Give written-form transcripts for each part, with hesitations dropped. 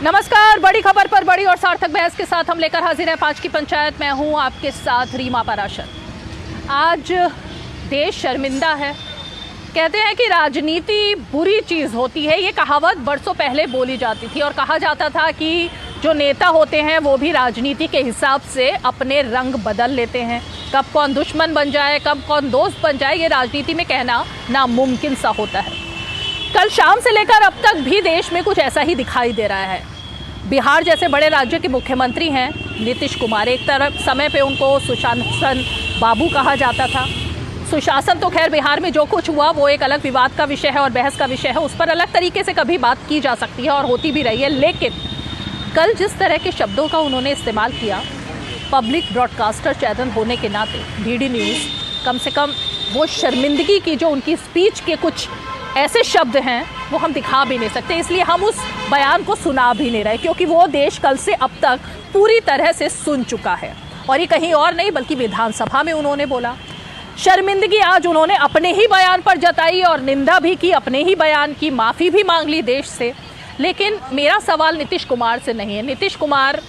नमस्कार। बड़ी खबर पर बड़ी और सार्थक बहस के साथ हम लेकर हाजिर हैं 5 की पंचायत। मैं हूं आपके साथ रीमा पाराशर। आज देश शर्मिंदा है। कहते हैं कि राजनीति बुरी चीज़ होती है। ये कहावत बरसों पहले बोली जाती थी और कहा जाता था कि जो नेता होते हैं वो भी राजनीति के हिसाब से अपने रंग बदल लेते हैं। कब कौन दुश्मन बन जाए, कब कौन दोस्त बन जाए, ये राजनीति में कहना नामुमकिन सा होता है। कल शाम से लेकर अब तक भी देश में कुछ ऐसा ही दिखाई दे रहा है। बिहार जैसे बड़े राज्य के मुख्यमंत्री हैं नीतीश कुमार। एक तरफ समय पे उनको सुशासन बाबू कहा जाता था। सुशासन तो खैर बिहार में जो कुछ हुआ वो एक अलग विवाद का विषय है और बहस का विषय है। उस पर अलग तरीके से कभी बात की जा सकती है और होती भी रही है। लेकिन कल जिस तरह के शब्दों का उन्होंने इस्तेमाल किया, पब्लिक ब्रॉडकास्टर चैनल होने के नाते डीडी न्यूज़ कम से कम वो शर्मिंदगी की जो उनकी स्पीच के कुछ ऐसे शब्द हैं वो हम दिखा भी नहीं सकते। इसलिए हम उस बयान को सुना भी नहीं रहे, क्योंकि वो देश कल से अब तक पूरी तरह से सुन चुका है। और ये कहीं और नहीं बल्कि विधानसभा में उन्होंने बोला। शर्मिंदगी आज उन्होंने अपने ही बयान पर जताई और निंदा भी की, अपने ही बयान की, माफ़ी भी मांग ली देश से। लेकिन मेरा सवाल नीतीश कुमार से नहीं है। नीतीश कुमार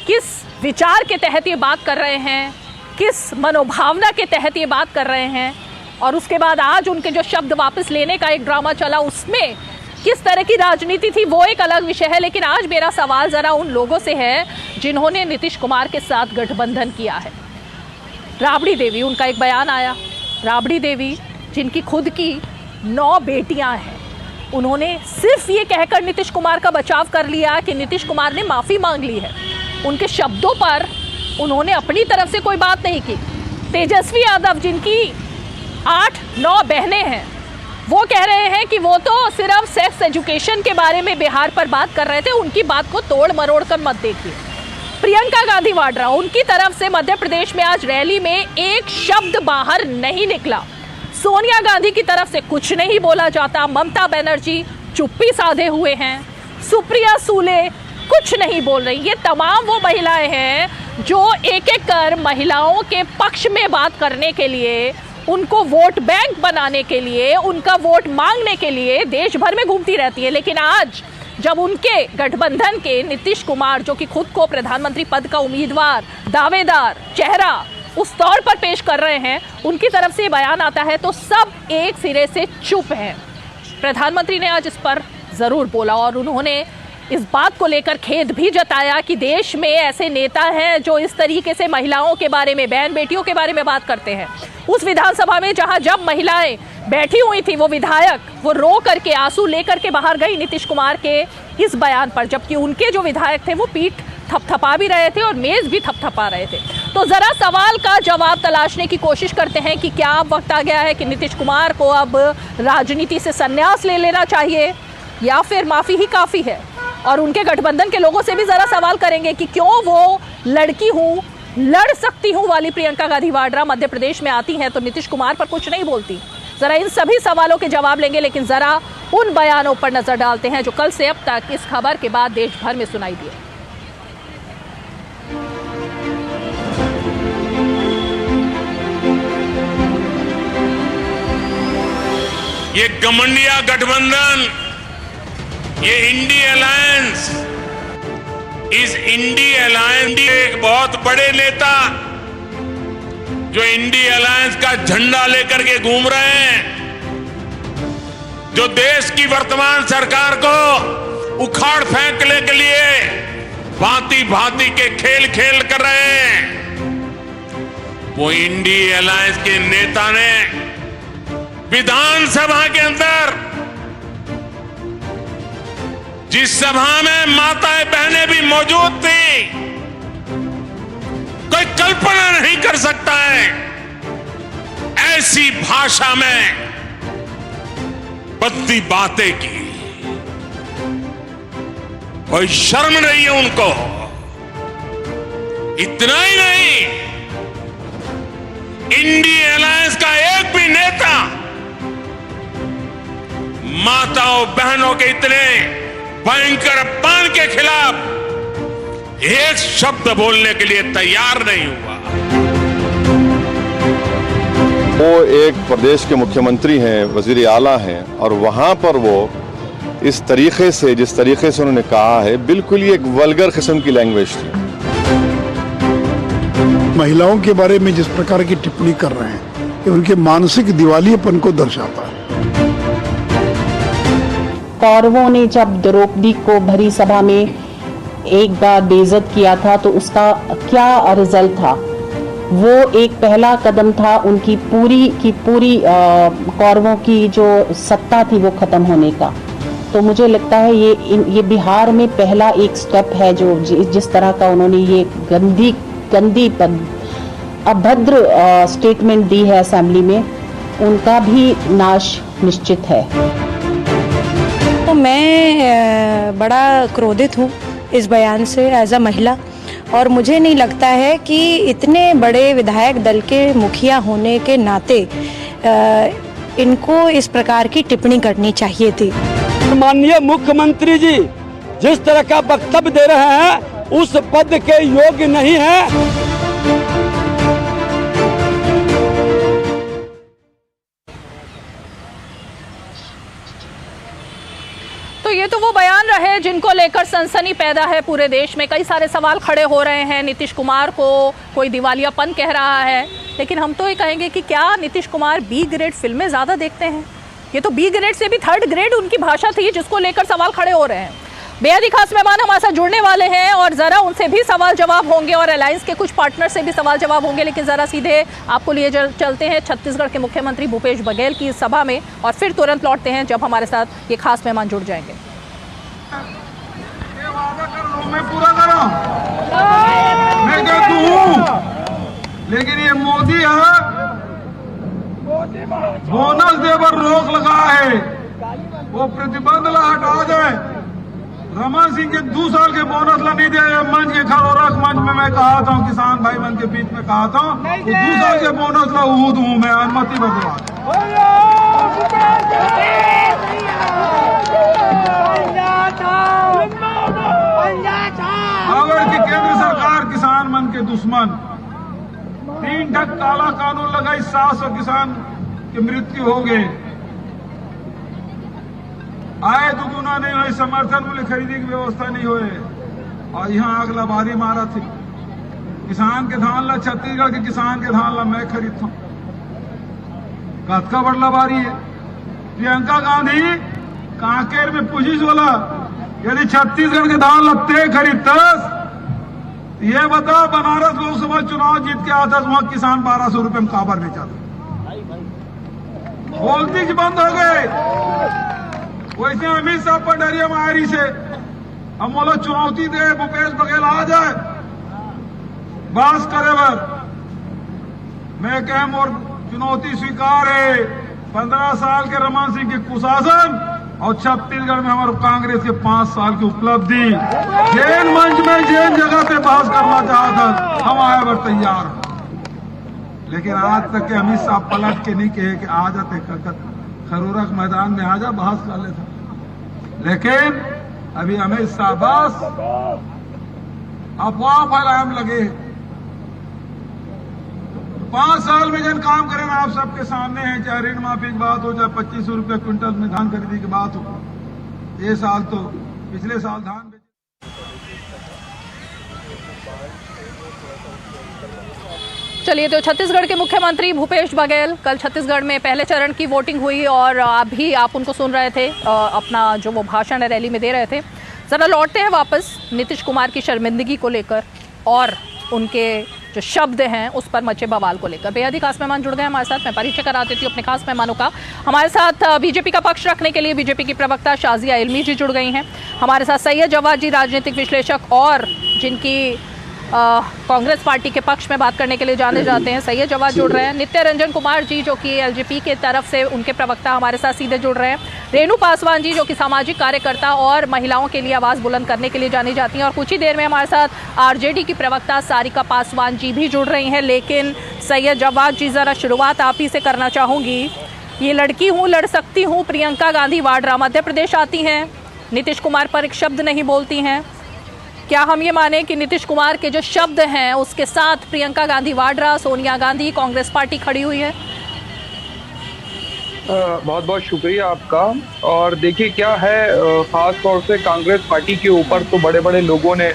किस विचार के तहत ये बात कर रहे हैं, किस मनोभावना के तहत ये बात कर रहे हैं, और उसके बाद आज उनके जो शब्द वापस लेने का एक ड्रामा चला उसमें किस तरह की राजनीति थी वो एक अलग विषय है। लेकिन आज मेरा सवाल ज़रा उन लोगों से है जिन्होंने नीतीश कुमार के साथ गठबंधन किया है। राबड़ी देवी, उनका एक बयान आया। राबड़ी देवी जिनकी खुद की 9 बेटियां हैं, उन्होंने सिर्फ ये कहकर नीतीश कुमार का बचाव कर लिया कि नीतीश कुमार ने माफ़ी मांग ली है। उनके शब्दों पर उन्होंने अपनी तरफ से कोई बात नहीं की। तेजस्वी यादव जिनकी 8-9 बहनें हैं, वो कह रहे हैं कि वो तो सिर्फ सेक्स एजुकेशन के बारे में बिहार पर बात कर रहे थे, उनकी बात को तोड़ मरोड़ कर मत देखिए। प्रियंका गांधी वाड्रा, उनकी तरफ से मध्य प्रदेश में आज रैली में एक शब्द बाहर नहीं निकला। सोनिया गांधी की तरफ से कुछ नहीं बोला जाता। ममता बनर्जी चुप्पी साधे हुए हैं। सुप्रिया सूले कुछ नहीं बोल रही। ये तमाम वो महिलाएं हैं जो एक एक कर महिलाओं के पक्ष में बात करने के लिए, उनको वोट बैंक बनाने के लिए, उनका वोट मांगने के लिए देश भर में घूमती रहती है। लेकिन आज जब उनके गठबंधन के नीतीश कुमार, जो कि खुद को प्रधानमंत्री पद का उम्मीदवार, दावेदार चेहरा उस तौर पर पेश कर रहे हैं, उनकी तरफ से बयान आता है तो सब एक सिरे से चुप हैं। प्रधानमंत्री ने आज इस पर ज़रूर बोला और उन्होंने इस बात को लेकर खेद भी जताया कि देश में ऐसे नेता हैं जो इस तरीके से महिलाओं के बारे में, बहन बेटियों के बारे में बात करते हैं। उस विधानसभा में जहां जब महिलाएं बैठी हुई थी, वो विधायक वो रो करके, आंसू लेकर के बाहर गई नीतीश कुमार के इस बयान पर, जबकि उनके जो विधायक थे वो पीठ थपथपा भी रहे थे और मेज़ भी थपथपा रहे थे। तो ज़रा सवाल का जवाब तलाशने की कोशिश करते हैं कि क्या अब वक्त आ गया है कि नीतीश कुमार को अब राजनीति से संन्यास ले लेना चाहिए या फिर माफ़ी ही काफ़ी है। और उनके गठबंधन के लोगों से भी ज़रा सवाल करेंगे कि क्यों वो लड़की हूँ, लड़ सकती हूँ वाली प्रियंका गांधी वाड्रा मध्य प्रदेश में आती हैं तो नीतीश कुमार पर कुछ नहीं बोलती। ज़रा इन सभी सवालों के जवाब लेंगे, लेकिन ज़रा उन बयानों पर नज़र डालते हैं जो कल से अब तक इस खबर के बाद देश भर में सुनाई दिए। ये गठबंधन गठबंधन, ये इंडी अलायंस, इस इंडी अलायंस के एक बहुत बड़े नेता जो इंडी अलायंस का झंडा लेकर के घूम रहे हैं, जो देश की वर्तमान सरकार को उखाड़ फेंकने के लिए भांति भांति के खेल खेल कर रहे हैं, वो इंडी अलायंस के नेता ने विधानसभा के अंदर, जिस सभा में माताएं बहनें भी मौजूद थी, कोई कल्पना नहीं कर सकता है ऐसी भाषा में बद्दी बातें की। कोई शर्म नहीं है उनको। इतना ही नहीं, इंडी अलायंस का एक भी नेता माताओं बहनों के इतने भयंकर अपमान के खिलाफ एक शब्द बोलने के लिए तैयार नहीं हुआ। वो एक प्रदेश के मुख्यमंत्री हैं, वजीर आला हैं, और वहां पर वो इस तरीके से, जिस तरीके से उन्होंने कहा है, बिल्कुल ही एक वल्गर किस्म की लैंग्वेज थी। महिलाओं के बारे में जिस प्रकार की टिप्पणी कर रहे हैं, ये उनके मानसिक दिवालियेपन को दर्शाता है। कौरवों ने जब द्रौपदी को भरी सभा में एक बार बेइज्जत किया था तो उसका क्या रिजल्ट था? वो एक पहला कदम था उनकी पूरी कौरवों की जो सत्ता थी वो खत्म होने का। तो मुझे लगता है ये बिहार में पहला एक स्टेप है जो जिस तरह का उन्होंने ये गंदी अभद्र स्टेटमेंट दी है असेंबली में, उनका भी नाश निश्चित है। तो मैं बड़ा क्रोधित हूँ इस बयान से एज अ महिला, और मुझे नहीं लगता है कि इतने बड़े विधायक दल के मुखिया होने के नाते इनको इस प्रकार की टिप्पणी करनी चाहिए थी। माननीय मुख्यमंत्री जी जिस तरह का वक्तव्य दे रहे हैं उस पद के योग्य नहीं है। तो ये तो वो बयान रहे जिनको लेकर सनसनी पैदा है पूरे देश में। कई सारे सवाल खड़े हो रहे हैं। नीतीश कुमार को कोई दिवालियापन कह रहा है, लेकिन हम तो ये कहेंगे कि क्या नीतीश कुमार बी ग्रेड फिल्में ज़्यादा देखते हैं? ये तो बी ग्रेड से भी थर्ड ग्रेड उनकी भाषा थी जिसको लेकर सवाल खड़े हो रहे हैं। बेहद ही खास मेहमान हमारे साथ जुड़ने वाले हैं और ज़रा उनसे भी सवाल जवाब होंगे और अलायंस के कुछ पार्टनर से भी सवाल जवाब होंगे। लेकिन ज़रा सीधे आपको लिए चलते हैं छत्तीसगढ़ के मुख्यमंत्री भूपेश बघेल की सभा में और फिर तुरंत लौटते हैं जब हमारे साथ ये खास मेहमान जुड़ जाएंगे। मैं पूरा करो, मैं कहता हूँ, लेकिन ये मोदी है बोनस दे पर रोक लगा है, वो प्रतिबंध ला हटा जाए। रमन सिंह के 2 साल के बोनस ला नहीं दे। मंच के खरोरख मंच में मैं कहा था, किसान भाई मन के बीच में कहा था, 2 साल के बोनस ला हूँ मैं अनुमति बदलवा। अगर की केंद्र सरकार किसान मन के दुश्मन 3 ढक काला कानून लगाई, 700 किसान की मृत्यु हो गए। आय दुगुना नहीं हुई, समर्थन मूल्य खरीदी की व्यवस्था नहीं हुई और यहाँ आग लबारी मारा थी। किसान के धान ला, छत्तीसगढ़ के किसान के धान ला मैं खरीदता हूँ। कतका बड़ लबारी है। प्रियंका गांधी कांकेर में पुलिस वाला यदि छत्तीसगढ़ के धान लगते खरीदतस, ये बता बनारस लोकसभा चुनाव जीत के आता वहां किसान 1200 रुपए में काबर बेचा था। बोलती की बंद हो गए। वैसे अमित शाह पटरिया मारी से हम बोला चुनौती दे, भूपेश बघेल आ जाए बास करे बर। मैं कह मोर चुनौती स्वीकार है। 15 साल के रमन सिंह के कुशासन और छत्तीसगढ़ में हमारे कांग्रेस के 5 साल की उपलब्धि, जैन मंच में जैन जगह पे बहस करना चाहता हम आए बर तैयार। लेकिन आज तक के अमित शाह पलट के नहीं कहे कि आ जाते खरोरख मैदान में आ जा बहस कर लेता। लेकिन अभी अमित शाह बस अफवाह फैलाने लगे। 5 साल में जन काम करें आप सबके सामने है, चाहे ऋण माफी की बात हो, चाहे 2500 रुपये क्विंटल में धान खरीदी की बात हो। ये साल तो पिछले साल धान चलिए, तो छत्तीसगढ़ के मुख्यमंत्री भूपेश बघेल, कल छत्तीसगढ़ में पहले चरण की वोटिंग हुई और अभी आप उनको सुन रहे थे अपना जो वो भाषण है रैली में दे रहे थे। ज़रा लौटते हैं वापस नीतीश कुमार की शर्मिंदगी को लेकर और उनके जो शब्द हैं उस पर मचे बवाल को लेकर। बेहद ही खास मेहमान जुड़ गए हमारे साथ। मैं परिचय करा देती हूँ अपने खास मेहमानों का। हमारे साथ बीजेपी का पक्ष रखने के लिए बीजेपी की प्रवक्ता शाजिया इल्मी जी जुड़ गई हैं। हमारे साथ सैयद जवाद जी, राजनीतिक विश्लेषक और जिनकी कांग्रेस पार्टी के पक्ष में बात करने के लिए जाने जाते हैं, सैयद जवाद जुड़ रहे हैं। नित्य रंजन कुमार जी जो कि एलजेपी के तरफ से उनके प्रवक्ता हमारे साथ सीधे जुड़ रहे हैं। रेणु पासवान जी जो कि सामाजिक कार्यकर्ता और महिलाओं के लिए आवाज़ बुलंद करने के लिए जानी जाती हैं। और कुछ ही देर में हमारे साथ आरजेडी की प्रवक्ता सारिका पासवान जी भी जुड़ रही हैं। लेकिन सैयद जवाद जी, ज़रा शुरुआत आप ही से करना चाहूँगी। ये लड़की हूँ, लड़ सकती हूँ, प्रियंका गांधी वाड्रा मध्य प्रदेश आती हैं, नीतीश कुमार पर एक शब्द नहीं बोलती हैं। क्या हम ये माने कि नीतीश कुमार के जो शब्द हैं उसके साथ प्रियंका गांधी वाड्रा, सोनिया गांधी, कांग्रेस पार्टी खड़ी हुई है? बहुत बहुत शुक्रिया आपका। और देखिए क्या है, ख़ास तौर से कांग्रेस पार्टी के ऊपर तो बड़े बड़े लोगों ने,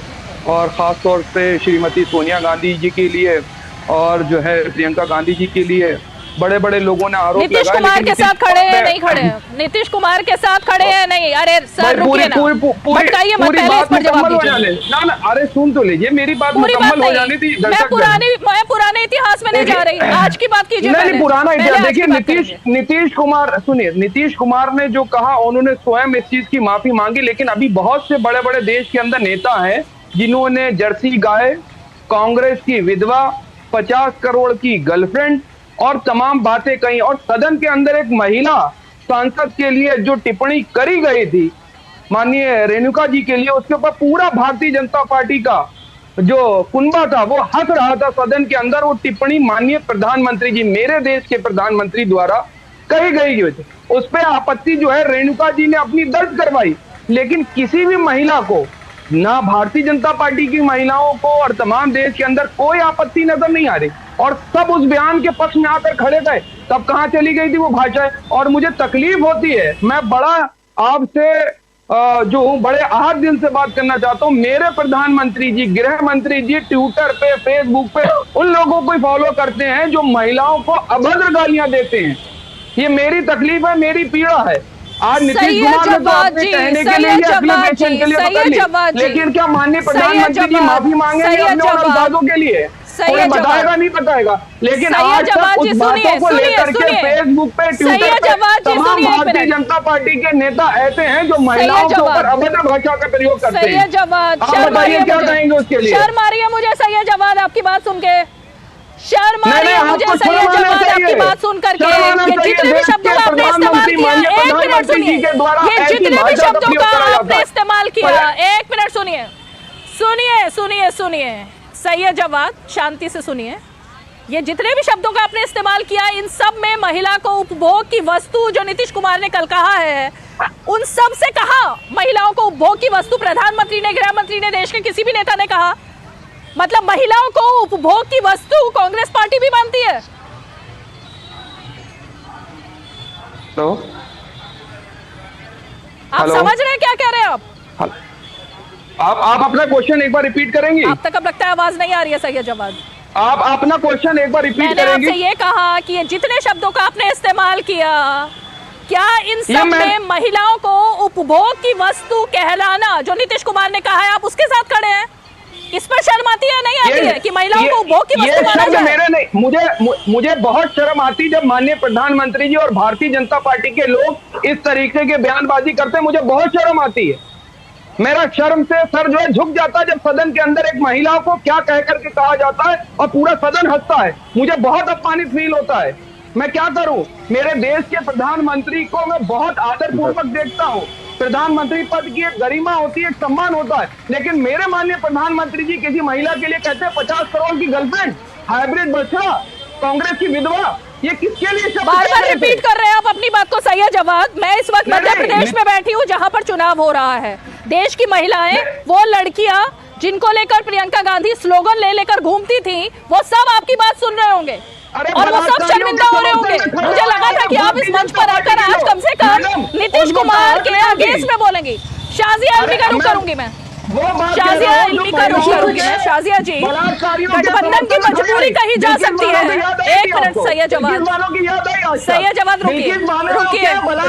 और ख़ास तौर से श्रीमती सोनिया गांधी जी के लिए और जो है प्रियंका गांधी जी के लिए बड़े बड़े लोगों ने आरोप लगाया। नीतीश कुमार के साथ खड़े हैं नहीं खड़े हैं? नीतीश कुमार के साथ खड़े हैं नहीं? अरे सर रुकिए ना, भटकाइए मत, पहले इस पर जवाब दीजिए। ना अरे सुन तो लीजिए, मेरी बात मुकम्मल हो जानी थी। मैं पुराने इतिहास में नहीं जा रही, आज की बात कीजिए। नहीं, पुराना इतिहास देखिए। नीतीश कुमार सुनिए, नीतीश कुमार ने जो कहा उन्होंने स्वयं इस चीज की माफी मांगी, लेकिन अभी बहुत से बड़े बड़े देश के अंदर नेता हैं जिन्होंने जर्सी गाय, कांग्रेस की विधवा, 50 करोड़ की गर्लफ्रेंड और तमाम बातें कही। और सदन के अंदर एक महिला सांसद के लिए जो टिप्पणी करी गई थी माननीय रेणुका जी के लिए, उसके ऊपर पूरा भारतीय जनता पार्टी का जो कुनबा था वो हंस रहा था सदन के अंदर। वो टिप्पणी माननीय प्रधानमंत्री जी, मेरे देश के प्रधानमंत्री द्वारा कही गई थी, उस पर आपत्ति जो है रेणुका जी ने अपनी दर्ज करवाई। लेकिन किसी भी महिला को, ना भारतीय जनता पार्टी की महिलाओं को और तमाम देश के अंदर कोई आपत्ति नजर नहीं आ रही, और सब उस बयान के पक्ष में आकर खड़े थे। तब कहां चली गई थी वो भाषाएं? और मुझे तकलीफ होती है, मैं बड़ा आपसे जो हूं बड़े आहत दिल से बात करना चाहता हूं। मेरे प्रधानमंत्री जी, गृह मंत्री जी ट्विटर पे, फेसबुक पे उन लोगों को फॉलो करते हैं जो महिलाओं को अभद्र गालियां देते हैं। ये मेरी तकलीफ है, मेरी पीड़ा है। आज नीतीश कुमार ने तो अपने कहने के लिए एप्लीकेशन के लिए पकड़ ली, लेकिन क्या माननीय प्रधानमंत्री जी माफी मांगेंगे अपने अंदाजों के लिए? कोई बताएगा नहीं बताएगा, लेकिन आज तक उस बातों को लेकर के फेसबुक पे, ट्विटर पे तमाम भारतीय जनता पार्टी के नेता ऐसे हैं जो महिलाओं के ऊपर अभद्र भाषा का प्रयोग करते हैं। आप बताइए क्या कहेंगे उसके लिए? शर्म आ रही है मुझे सैयद जवाद आपकी बात सुन के, शर्म आ रही है मुझे सैयद जवाद आपकी बात सुन करके। ये जितने भी शब्दों का आपने इस्तेमाल किया, एक मिनट सुनिए, ये जितने भी शब्दों का आपने इस्तेमाल किया, एक मिनट सुनिए, सुनिए सुनिए सुनिए सैयद जवाद, शांति से सुनिए। ये जितने भी शब्दों का आपने इस्तेमाल किया, इन सब में महिला को उपभोग की वस्तु जो नीतीश कुमार ने कल कहा है, उन सब से कहा महिलाओं को उपभोग की वस्तु प्रधानमंत्री ने, गृह मंत्री ने, देश के किसी भी नेता ने कहा? मतलब महिलाओं को उपभोग की वस्तु कांग्रेस पार्टी भी मानती है? तो आप समझ रहे हैं क्या कह रहे हैं आप अपना क्वेश्चन एक बार रिपीट करेंगी? आप तक अब लगता है आवाज नहीं आ रही है सैयद जवाद। आप अपना क्वेश्चन एक बार रिपीट करेंगी? मैंने आपसे ये कहा कि ये जितने शब्दों का आपने इस्तेमाल किया, क्या इन सब में महिलाओं को उपभोग की वस्तु कहलाना जो नीतीश कुमार ने कहा है, आप उसके साथ खड़े हैं? इस पर शर्म आती है नहीं आती है कि महिलाओं को उपभोग की वस्तु माना जाए? मेरे नहीं, मुझे बहुत शर्म आती जब माननीय प्रधानमंत्री जी और भारतीय जनता पार्टी के लोग इस तरीके के बयानबाजी करते हैं। मुझे बहुत शर्म आती है, मेरा शर्म से सर जो है झुक जाता है जब सदन के अंदर एक महिला को क्या कह करके कहा जाता है और पूरा सदन हंसता है। मुझे बहुत अपमानित फील होता है। मैं क्या करूं? मेरे देश के प्रधानमंत्री को मैं बहुत आदरपूर्वक देखता हूं। प्रधानमंत्री पद की एक गरिमा होती है, एक सम्मान होता है, लेकिन मेरे माननीय प्रधानमंत्री जी किसी महिला के लिए कहते हैं 50 करोड़ की गर्लफ्रेंड, हाइब्रिड बच्चा, कांग्रेस की विधवा, ये किसके लिए? बार-बार रिपीट कर रहे हैं आप अपनी बात को सैयद जवाद। मैं इस वक्त मध्य प्रदेश में बैठी हूँ जहाँ पर चुनाव हो रहा है। देश की महिलाएं, वो लड़कियां जिनको लेकर प्रियंका गांधी स्लोगन ले लेकर घूमती थी, वो सब आपकी बात सुन रहे होंगे और वो सब शर्मिंदा हो रहे होंगे। मुझे लगा था कि आप इस मंच पर आकर आज कम से कम नीतीश कुमार के अगेंस्ट में बोलेंगे। शाजिया एल्मी का रुख करूंगी मैं, शाजिया एल्मी का रुख करूंगी मैं। शाजिया जी, गठबंधन की मजबूरी कही जा सकती है। एक मिनट सैयद जवाद, सैयद जवाद रुकिए रुकिए रुकिए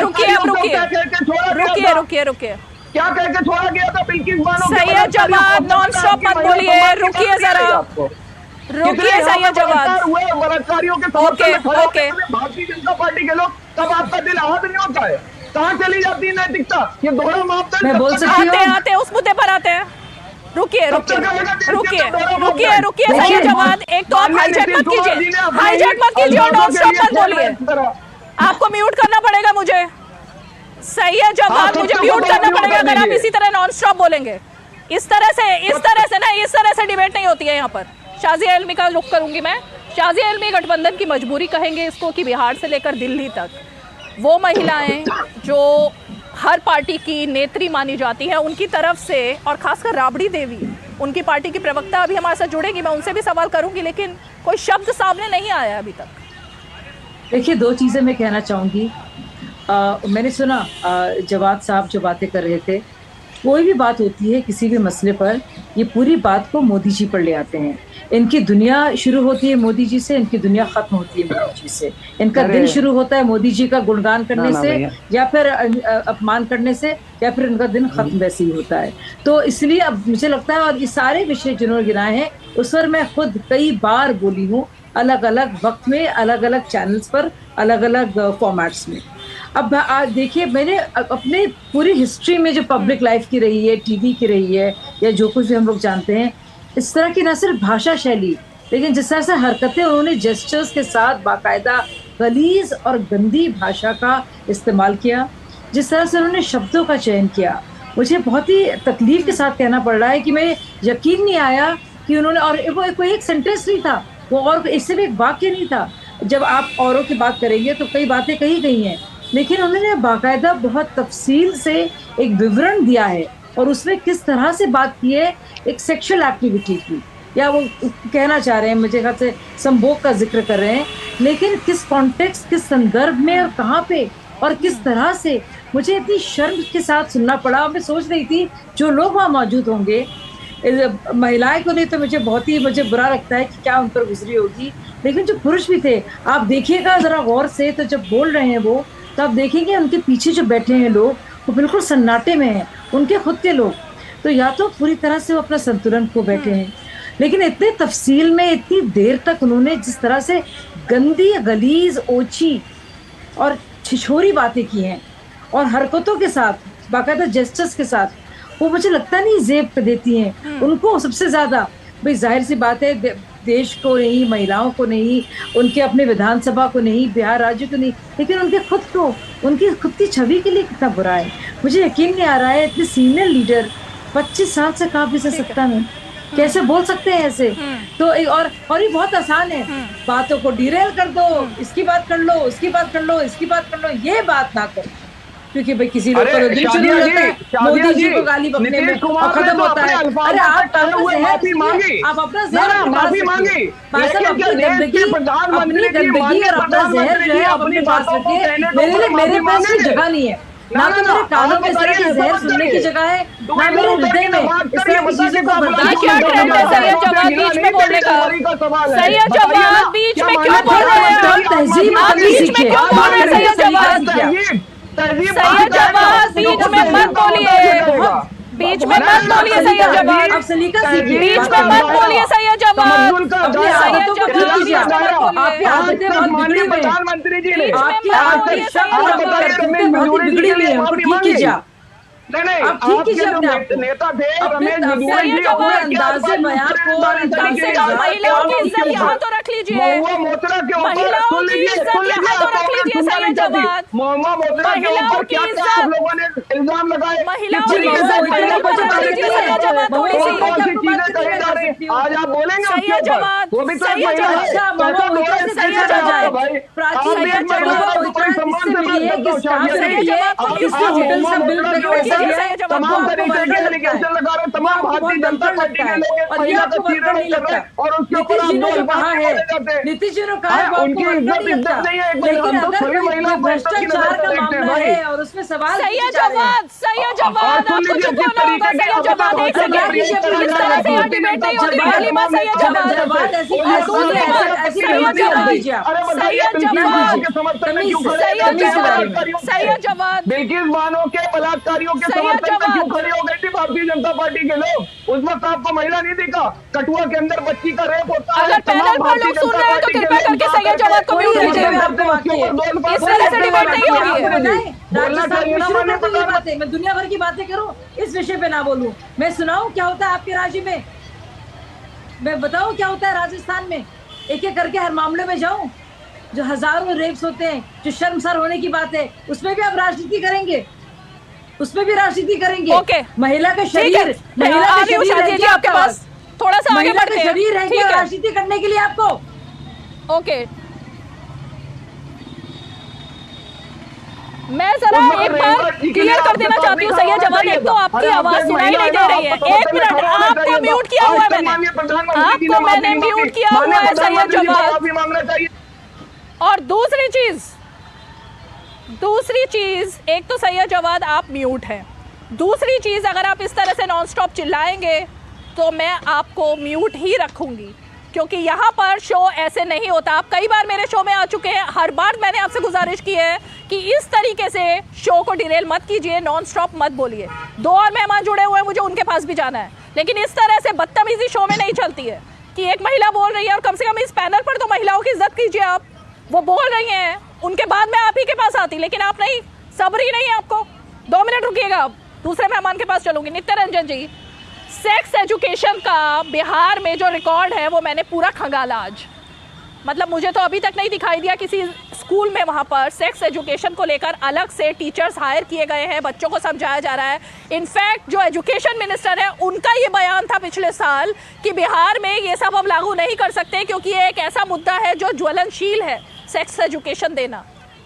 रुकिए रुकिए रुकिए क्या कह के छोड़ा गया था पिंकी बानो? सैयद जवाद नॉन स्टॉप मत बोलिए, रुकिए जरा, रुकिए सैयद जवाद। बलात्कारियों के okay okay, Bharatiya Janata party के लोग, तब आपका दिल आहत नहीं होता है? कहाँ चली जाती है नैतिकता? ये दोहरा मापदंड। आते उस मुद्दे पर आते हैं। रुकिए रुकिए रुकिए रुकिए रुकिए सैयद जवाद, एक तो आप हाईजैक मत कीजिए, हाईजैक मत कीजिए और नॉन स्टॉप मत बोलिए। आपको म्यूट करना पड़ेगा मुझे सैयद जवाद, मुझे म्यूट करना पड़ेगा अगर आप इसी तरह नॉन स्टॉप बोलेंगे। इस तरह से डिबेट नहीं होती है यहाँ पर। शाजिया एल्मी का रुख करूंगी मैं। शाजिया एल्मी गठबंधन की मजबूरी कहेंगे इसको कि बिहार से लेकर दिल्ली तक वो महिलाएं जो हर पार्टी की नेत्री मानी जाती हैं, उनकी तरफ से, और खासकर राबड़ी देवी, उनकी पार्टी की प्रवक्ता अभी हमारे साथ जुड़ेगी, मैं उनसे भी सवाल करूंगी, लेकिन कोई शब्द सामने नहीं आया अभी तक। देखिए, दो चीज़ें मैं कहना चाहूँगी। मैंने सुना जवाद साहब जो बातें कर रहे थे, कोई भी बात होती है किसी भी मसले पर, ये पूरी बात को मोदी जी पर ले आते हैं। इनकी दुनिया शुरू होती है मोदी जी से, इनकी दुनिया खत्म होती है मोदी जी से। इनका दिन शुरू होता है मोदी जी का गुणगान करने से, या फिर अपमान करने से, या फिर इनका दिन खत्म वैसे ही होता है। तो इसलिए अब मुझे लगता है, और ये सारे विषय जिन्होंने गिनाए हैं उस पर मैं खुद कई बार बोली हूँ, अलग अलग वक्त में, अलग अलग चैनल्स पर, अलग अलग फॉर्मेट्स में। अब आज देखिए, मैंने अपने पूरी हिस्ट्री में जो पब्लिक लाइफ की रही है, टीवी की रही है, या जो कुछ भी हम लोग जानते हैं, इस तरह की न सिर्फ भाषा शैली, लेकिन जिस तरह से हरकतें उन्होंने जेस्चर्स के साथ बाकायदा गलीज और गंदी भाषा का इस्तेमाल किया, जिस तरह से उन्होंने शब्दों का चयन किया, मुझे बहुत ही तकलीफ के साथ कहना पड़ रहा है कि मैं यकीन नहीं आया कि उन्होंने, और वो कोई एक सेंटेंस नहीं था वो, और इससे भी एक वाक्य नहीं था। जब आप औरों की बात करेंगे तो कई बातें कही गई हैं, लेकिन उन्होंने बाकायदा बहुत तफसील से एक विवरण दिया है, और उसमें किस तरह से बात की है एक सेक्सुअल एक्टिविटी की, या वो कहना चाह रहे हैं, मुझे ख्याल से संभोग का जिक्र कर रहे हैं, लेकिन किस कॉन्टेक्स्ट, किस संदर्भ में और कहाँ पे और किस तरह से, मुझे इतनी शर्म के साथ सुनना पड़ा। मैं सोच रही थी जो लोग वहाँ मौजूद होंगे, महिलाएं को नहीं तो मुझे बुरा लगता है कि क्या उन पर गुजरी होगी, लेकिन जो पुरुष भी थे, आप देखिएगा ज़रा गौर से, तो जब बोल रहे हैं वो, तो आप देखेंगे उनके पीछे जो बैठे हैं लोग, वो बिल्कुल सन्नाटे में हैं, उनके खुद के लोग, तो या तो पूरी तरह से वो अपना संतुलन खो बैठे हैं, लेकिन इतने तफसील में इतनी देर तक उन्होंने जिस तरह से गंदी, गलीज, ओछी और छिछोरी बातें की हैं, और हरकतों के साथ, बाकायदा जेस्चर्स के साथ, वो मुझे लगता नहीं जेब पे देती हैं उनको सबसे ज़्यादा। भाई जाहिर सी बात है, देश को नहीं, महिलाओं को नहीं, उनके अपने विधानसभा को नहीं, बिहार राज्य को नहीं, लेकिन उनके खुद को, उनकी खुद की छवि के लिए कितना बुरा है। मुझे यकीन नहीं आ रहा है, इतने सीनियर लीडर 25 साल से काफी से सत्ता में कैसे बोल सकते हैं ऐसे। तो और ये बहुत आसान है, बातों को डिरेल कर दो, इसकी बात कर लो, उसकी बात कर लो, इसकी बात कर लो, ये बात ना करो, क्योंकि भाई किसी लोग का दिन शुरू होता है मोदी जी को गाली बकने में और खत्म होता है। अरे आप अपना जहर माफी मांगे, अपनी गंदगी और अपना जहर जो है अपने पास रखिए। मेरे पास कोई जगह नहीं है, ना तो मेरे कानों में जहर सुनने की जगह है, ना मेरे हृदय में इस तरह की चीजें को बर्दाश्त बीच में बोलने का। सैयद जवाद बीच में क्यों बोल रहे हैं? तहजीब बीच में क्यों बोल रहे हैं? सैयद जवाद बीच में मत बोलिए, बीच में मत बोलिए सैयद जवाद, अब सलीका सीखिए, बीच में मत बोलिए सैयद जवाद, आपकी आदतें बहुत बिगड़ी हुई हैं, प्रधानमंत्री जी ने आपकी आदतें बहुत बिगड़ी हुई हैं, उनको ठीक कीजिए। आप ठीक कीजिए अपने नेता थे रमेश जी, अपने अंदाज़े बयान को और अंदाज़े महिलाओं की इज्जत यहाँ तो रख लीजिए, महिलाओं की इज्जत यहाँ तो रख लीजिए सैयद जवाद, महिलाओं की इज्जत, लोगों ने इल्जाम लगाए, महिलाओं की इज्जत थोड़ी सी। आज आप बोलेंगे सैयद जवाद, सैयद तमाम तरीके के एलिगेशन लगा रहे, तमाम भारतीय जनता पार्टी के लोग महिला का चीरा नहीं कर रहे, और उसके ऊपर आप बोल कहा है नीतीश जी ने कहा उनकी इज्जत नहीं है, लेकिन हम तो सभी महिला भ्रष्टाचार का मामला है और उसमें सवाल सैयद जवाद आपको चुप होना होगा। सैयद जवाद एक सेकंड, इस तरह से यहाँ डिबेट नहीं होती पहली बात। सैयद जवाद सैयद जवाद बिल्किस बानो के बलात्कारियों के समर्थन में क्यों खड़े हो गए थे भारतीय जनता पार्टी के लोग? उस वक्त आपको महिला नहीं दिखा? कठुआ के अंदर बच्ची का रेप होता है, अगर पैनल पर लोग सुन रहे हैं तो कृपया करके सैयद जवाद को म्यूट कीजिए, इस तरह से डिबेट नहीं होगी। मैं दुनिया भर की बातें करूं, इस विषय पे ना बोलूं। मैं सुनाऊं क्या होता है आपके राज्य में, मैं बताऊं क्या होता है राजस्थान में, एक एक करके हर मामले में जाऊं। जो हजारों रेप्स होते हैं, जो शर्मसार होने की बात है, उसमें भी आप राजनीति करेंगे, उसमें भी राजनीति करेंगे। ओके, महिला का शरीर, महिला का शरीर आपके पास थोड़ा सा आगे बढ़ते हैं, शरीर है क्या राजनीति करने के लिए आपको? ओके, मैं जरा एक बार क्लियर कर देना चाहती हूँ सैयद जवाद, एक तो आपकी आवाज सुनाई नहीं दे रही है। एक मिनट, आपको म्यूट किया हुआ है मैंने, आपको मैंने म्यूट किया हुआ है सैयद जवाद। और दूसरी चीज, दूसरी चीज़, एक तो सैयद जवाद आप म्यूट हैं, दूसरी चीज़ अगर आप इस तरह से नॉन स्टॉप चिल्लाएंगे तो मैं आपको म्यूट ही रखूँगी, क्योंकि यहाँ पर शो ऐसे नहीं होता। आप कई बार मेरे शो में आ चुके हैं, हर बार मैंने आपसे गुजारिश की है कि इस तरीके से शो को डिरेल मत कीजिए, नॉन स्टॉप मत बोलिए। 2 और मेहमान जुड़े हुए हैं, मुझे उनके पास भी जाना है, लेकिन इस तरह से बदतमीजी शो में नहीं चलती है कि एक महिला बोल रही है और कम से कम इस पैनल पर तो महिलाओं की इज्जत कीजिए। आप वो बोल रही हैं, उनके बाद मैं आप ही के पास आती, लेकिन आप नहीं, सब्र ही नहीं है आपको। 2 मिनट रुकिएगा, आप दूसरे मेहमान के पास चलूंगी। नित्यारंजन जी, सेक्स एजुकेशन का बिहार में जो रिकॉर्ड है वो मैंने पूरा खंगाला आज। मतलब मुझे तो अभी तक नहीं दिखाई दिया किसी स्कूल में वहाँ पर सेक्स एजुकेशन को लेकर अलग से टीचर्स हायर किए गए हैं, बच्चों को समझाया जा रहा है। इनफैक्ट जो एजुकेशन मिनिस्टर है उनका ये बयान था पिछले साल कि बिहार में ये सब अब लागू नहीं कर सकते क्योंकि ये एक ऐसा मुद्दा है जो ज्वलनशील है, सेक्स एजुकेशन देना।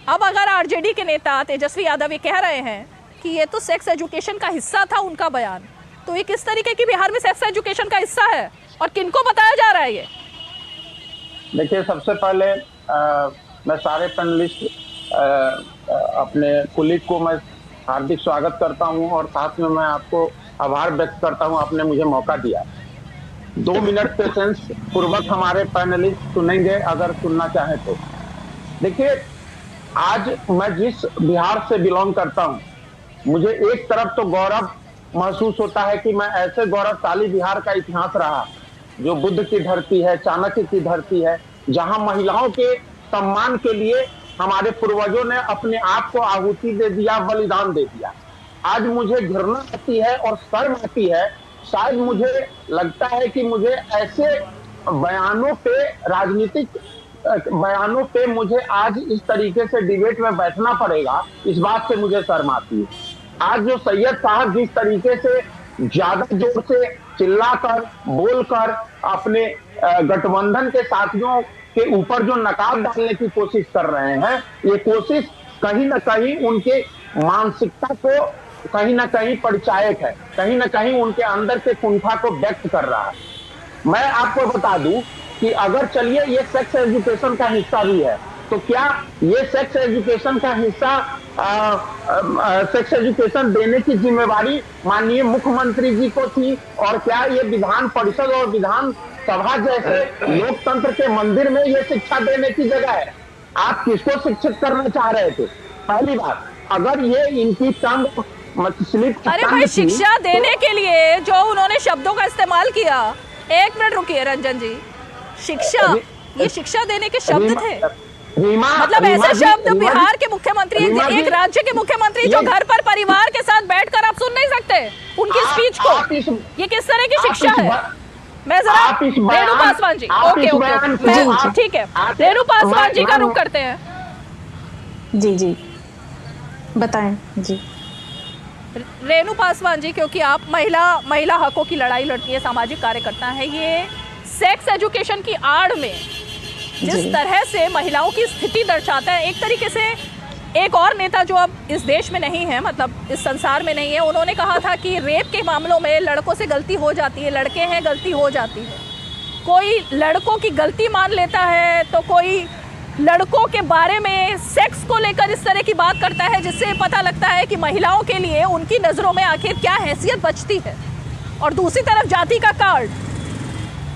अब अगर आरजेडी के नेता तेजस्वी यादव ये कह रहे हैं कि ये तो सेक्स एजुकेशन का हिस्सा था उनका बयान, तो ये किस तरीके की बिहार में सेक्स एजुकेशन का हिस्सा है और किनको बताया जा रहा है ये? देखिए, सबसे पहले मैं सारे पैनलिस्ट अपने कुलीग को मैं हार्दिक स्वागत करता हूं और साथ में मैं आपको आभार व्यक्त करता हूं, आपने मुझे मौका दिया। 2 मिनट पेशेंस पूर्वक हमारे पैनलिस्ट सुनेंगे अगर सुनना चाहें तो। देखिए, आज मैं जिस बिहार से बिलोंग करता हूं, मुझे एक तरफ तो गौरव महसूस होता है कि मैं ऐसे गौरवशाली बिहार का इतिहास रहा जो बुद्ध की धरती है, चाणक्य की धरती है, जहां महिलाओं के सम्मान के लिए हमारे पूर्वजों ने अपने आप को आहुति दे दिया, बलिदान दे दिया। आज मुझे घृणा आती है और शर्म आती है, शायद मुझे लगता है कि मुझे ऐसे बयानों पे, राजनीतिक बयानों पे मुझे आज इस तरीके से डिबेट में बैठना पड़ेगा, इस बात से मुझे शर्म आती है। आज जो सैयद साहब जिस तरीके से ज्यादा जोर से चिल्लाकर, बोलकर अपने गठबंधन के साथियों के ऊपर जो नकाब डालने की कोशिश कर रहे हैं, ये कोशिश कहीं ना कहीं उनके मानसिकता को कहीं ना कहीं परिचायक है, कहीं ना कहीं उनके अंदर के कुंठा को व्यक्त कर रहा है। मैं आपको बता दूं कि अगर चलिए ये सेक्स एजुकेशन का हिस्सा भी है, तो क्या ये सेक्स एजुकेशन का हिस्सा सेक्स एजुकेशन देने की जिम्मेवारी माननीय मुख्यमंत्री जी को थी? और क्या ये विधान परिषद और विधान सभा जैसे लोकतंत्र के मंदिर में ये शिक्षा देने की जगह है? आप किसको शिक्षित करना चाह रहे थे? पहली बात, अगर ये इनकी स्लिप, अरे भाई, शिक्षा देने के लिए जो उन्होंने शब्दों का इस्तेमाल किया, 1 मिनट रुकिए रंजन जी, शिक्षा, ये शिक्षा देने के शब्द थे। मतलब ऐसे शब्द बिहार के मुख्यमंत्री, एक राज्य के मुख्यमंत्री जो घर पर परिवार के साथ बैठकर आप सुन नहीं सकते उनकी स्पीच को, ये किस तरह की शिक्षा है? मैं जरा रेणु पासवान जी, ओके, ठीक है, रेणु पासवान जी का रुख करते हैं। जी बताएं जी। रेणु पासवान जी, क्योंकि आप महिला हकों की लड़ाई लड़ती है, सामाजिक कार्यकर्ता है, ये सेक्स एजुकेशन की आड़ में जिस तरह से महिलाओं की स्थिति दर्शाता है, एक तरीके से एक और नेता जो अब इस देश में नहीं है, मतलब इस संसार में नहीं है, उन्होंने कहा था कि रेप के मामलों में लड़कों से गलती हो जाती है, लड़के हैं गलती हो जाती है। कोई लड़कों की गलती मान लेता है तो कोई लड़कों के बारे में सेक्स को लेकर इस तरह की बात करता है, जिससे पता लगता है कि महिलाओं के लिए उनकी नज़रों में आखिर क्या हैसियत बचती है। और दूसरी तरफ जाति का कार्ड,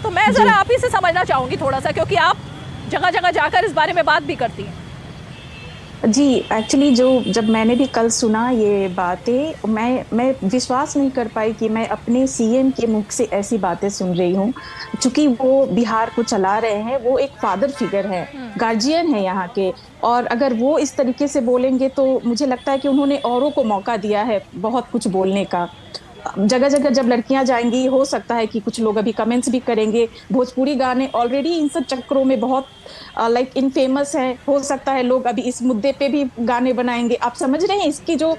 तो मैं ज़रा आप ही से समझना चाहूँगी थोड़ा सा, क्योंकि आप जगह जगह जाकर इस बारे में बात भी करती हैं। जी, एक्चुअली जब मैंने भी कल सुना ये बातें, मैं विश्वास नहीं कर पाई कि मैं अपने सीएम के मुख से ऐसी बातें सुन रही हूँ, क्योंकि वो बिहार को चला रहे हैं, वो एक फादर फिगर है, गार्जियन है यहाँ के, और अगर वो इस तरीके से बोलेंगे तो मुझे लगता है कि उन्होंने औरों को मौका दिया है बहुत कुछ बोलने का। जगह जगह जब लड़कियां जाएंगी, हो सकता है कि कुछ लोग अभी कमेंट्स भी करेंगे, भोजपुरी गाने ऑलरेडी इन सब चक्करों में बहुत लाइक इनफेमस है, हो सकता है लोग अभी इस मुद्दे पे भी गाने बनाएंगे। आप समझ रहे हैं इसकी जो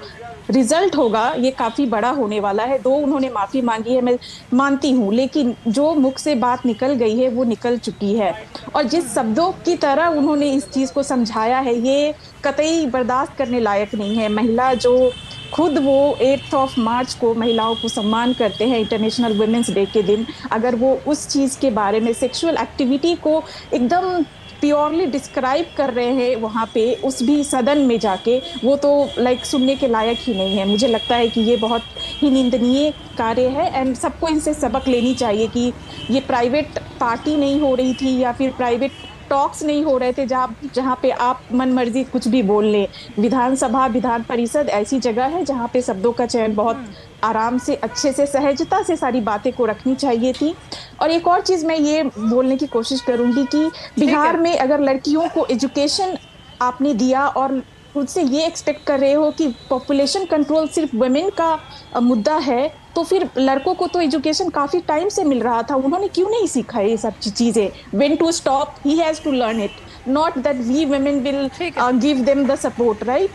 रिजल्ट होगा ये काफ़ी बड़ा होने वाला है। दो उन्होंने माफ़ी मांगी है, मैं मानती हूँ, लेकिन जो मुख से बात निकल गई है वो निकल चुकी है, और जिस शब्दों की तरह उन्होंने इस चीज़ को समझाया है ये कतई बर्दाश्त करने लायक नहीं है। महिला जो खुद वो 8 मार्च को महिलाओं को सम्मान करते हैं, इंटरनेशनल वुमेन्स डे के दिन, अगर वो उस चीज़ के बारे में, सेक्सुअल एक्टिविटी को एकदम प्योरली डिस्क्राइब कर रहे हैं वहाँ पे उस भी सदन में जाके, वो तो लाइक सुनने के लायक ही नहीं है। मुझे लगता है कि ये बहुत ही निंदनीय कार्य है एंड सबको इनसे सबक लेनी चाहिए कि ये प्राइवेट पार्टी नहीं हो रही थी या फिर प्राइवेट टॉक्स नहीं हो रहे थे जहाँ पे आप मन मर्जी कुछ भी बोल लें। विधानसभा, विधान परिषद ऐसी जगह है जहाँ पे शब्दों का चयन बहुत आराम से, अच्छे से, सहजता से सारी बातें को रखनी चाहिए थी। और एक और चीज़ मैं ये बोलने की कोशिश करूँगी कि बिहार में अगर लड़कियों को एजुकेशन आपने दिया और उनसे ये एक्सपेक्ट कर रहे हो कि पॉपुलेशन कंट्रोल सिर्फ वुमेन का मुद्दा है, तो फिर लड़कों को तो एजुकेशन काफ़ी टाइम से मिल रहा था, उन्होंने क्यों नहीं सीखा ये सब चीज़ें? When to stop, he has to learn it, not that we women will give them the support, right?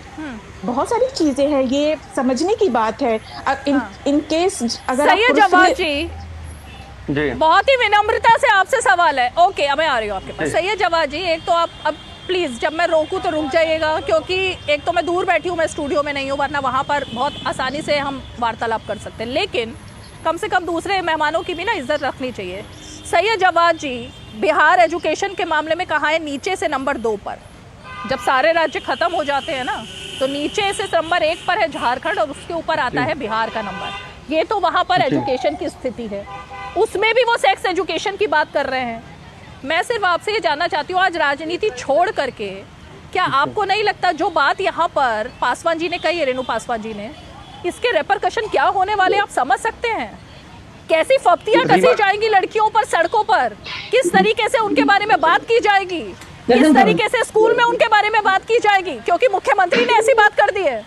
बहुत सारी चीजें हैं, ये समझने की बात है। इन केस अगर सैयद जवाद जी, बहुत ही विनम्रता से आपसे सवाल है। ओके, अब मैं आ रही हूँ आपके पास। सैयद जवाद जी, एक तो आप अब प्लीज़ जब मैं रोकूं तो रुक जाइएगा, क्योंकि एक तो मैं दूर बैठी हूँ, मैं स्टूडियो में नहीं हूँ, वरना वहाँ पर बहुत आसानी से हम वार्तालाप कर सकते हैं, लेकिन कम से कम दूसरे मेहमानों की भी ना इज्जत रखनी चाहिए। सैयद जवाद जी, बिहार एजुकेशन के मामले में कहाँ है? नीचे से नंबर 2 पर। जब सारे राज्य खत्म हो जाते हैं ना, तो नीचे से नंबर 1 पर है झारखंड और उसके ऊपर आता है बिहार का नंबर। ये तो वहाँ पर एजुकेशन की स्थिति है, उसमें भी वो सेक्स एजुकेशन की बात कर रहे हैं। मैं सिर्फ आपसे ये जानना चाहती हूँ, आज राजनीति छोड़ करके क्या आपको नहीं लगता जो बात यहाँ पर पासवान जी ने कही है, रेणु पासवान जी ने, इसके रेपरकशन क्या होने वाले आप समझ सकते हैं? कैसी फप्तियाँ कसी जाएंगी लड़कियों पर, सड़कों पर, किस तरीके से उनके बारे में बात की जाएगी, किस तरीके से स्कूल में उनके बारे में बात की जाएगी, क्योंकि मुख्यमंत्री ने ऐसी बात कर दी है।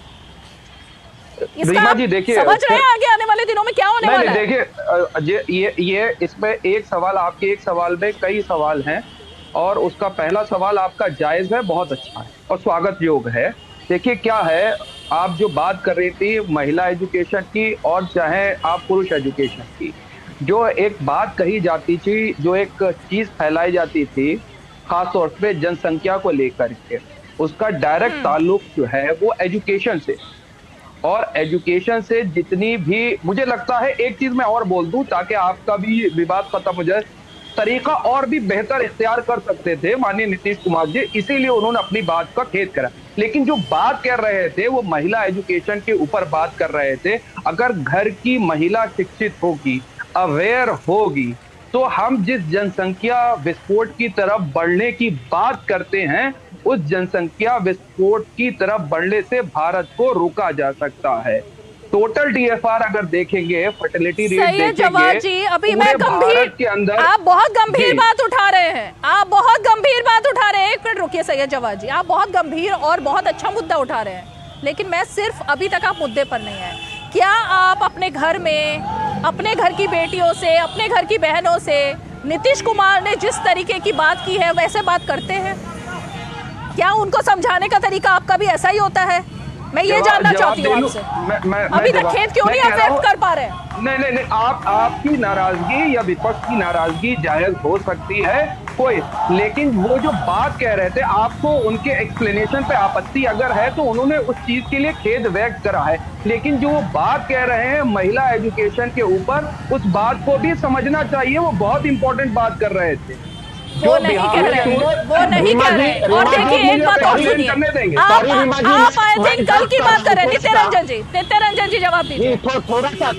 इसका जी देखिए, समझ रहे हैं आगे आने वाले दिनों में क्या होने वाला है? देखिए, ये इसमें एक सवाल, आपके एक सवाल में कई सवाल हैं, और उसका पहला सवाल आपका जायज है, बहुत अच्छा है और स्वागत योग्य है। देखिए क्या है, आप जो बात कर रही थी महिला एजुकेशन की और चाहे आप पुरुष एजुकेशन की, जो एक बात कही जाती थी, जो एक चीज फैलाई जाती थी खासतौर पे जनसंख्या को लेकर के, उसका डायरेक्ट ताल्लुक जो है वो एजुकेशन से, और एजुकेशन से जितनी भी, मुझे लगता है एक चीज मैं और बोल दूं ताकि आपका भी विवाद खत्म हो जाए, तरीका और भी बेहतर इख्तियार कर सकते थे माननीय नीतीश कुमार जी, इसीलिए उन्होंने अपनी बात का खेद करा। लेकिन जो बात कर रहे थे वो महिला एजुकेशन के ऊपर बात कर रहे थे। अगर घर की महिला शिक्षित होगी, अवेयर होगी, तो हम जिस जनसंख्या विस्फोट की तरफ बढ़ने की बात करते हैं, उस जनसंख्या विस्फोट की तरफ बढ़ने से भारत को रोका जा सकता है। टोटल डीएफआर अगर देखेंगे, फर्टिलिटी रेट देखेंगे, सैयद जवाद जी, अभी मैं गंभीर के अंदर आप बहुत गंभीर बात उठा रहे हैं, आप बहुत गंभीर बात उठा रहे हैं। एक मिनट रुकिए सैयद जवाद जी, आप बहुत गंभीर और बहुत अच्छा मुद्दा उठा रहे हैं, लेकिन मैं सिर्फ अभी तक आप मुद्दे पर नहीं आए। क्या आप अपने घर में, अपने घर की बेटियों से, अपने घर की बहनों से नीतीश कुमार ने जिस तरीके की बात की है वैसे बात करते हैं? क्या उनको समझाने का तरीका आपका भी ऐसा ही होता है? मैं ये जानना चाहती हूँ आपसे। अभी तक खेद क्यों नहीं आप व्यक्त कर पा रहे हैं? नहीं, आपकी नाराजगी या विपक्ष की नाराजगी जायज हो सकती है कोई, लेकिन वो जो बात कह रहे थे, आपको उनके एक्सप्लेनेशन पे आपत्ति अगर है तो उन्होंने उस चीज के लिए खेद व्यक्त करा है, लेकिन जो वो बात कह रहे हैं महिला एजुकेशन के ऊपर, उस बात को भी समझना चाहिए। वो बहुत इंपॉर्टेंट बात कर रहे थे, वो नहीं कह रहे हैं, वो नहीं कह रहे हैं। और देखिए एक बात और सुनिए, आप आई थिंक कल की बात कर रहे हैं। नित्यारंजन जी जवाब दीजिए। थोड़ा सा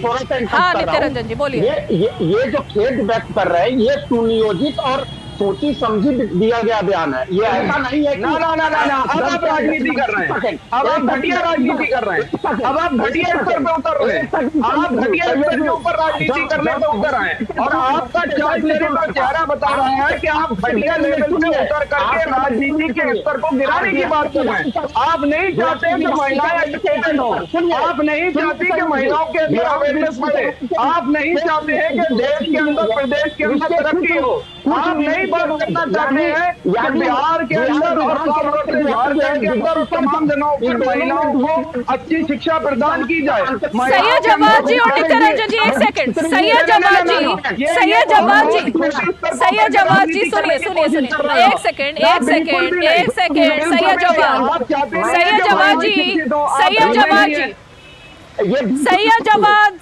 हाँ नित्यारंजन जी बोलिए। ये जो खेद व्यक्त कर रहे हैं, ये सुनियोजित और सोची समझी दिया गया बयान है, ये ऐसा नहीं है कि ना, अब आप राजनीति कर रहे हैं, अब आप घटिया राजनीति कर रहे हैं, अब आप घटिया स्तर पे उतर रहे हैं, आप घटिया स्तर के ऊपर राजनीति करने पे उतर आए, और आपका चेहरा बता रहा है कि आप घटिया लेवल से उतर करके राजनीति के स्तर को गिराने की बात कर रहे हैं। आप नहीं चाहते कि महिलाएं एजुकेटेड हो, आप नहीं चाहती कि महिलाओं के अंदर अवेयरनेस बढ़े, आप नहीं चाहते हैं कि देश के अंदर, प्रदेश के अंदर तरक्की हो, आप नहीं बात करना चाहते हैं कि बिहार के अंदर और झारखंड के अंदर तमाम जगहों पर महिलाओं को अच्छी शिक्षा प्रदान की जाए। सैयद जवाद जी और नित्यारंजन जी एक सेकंड, सैयद जवाद जी सुनिए, एक सेकंड, सैयद जवाद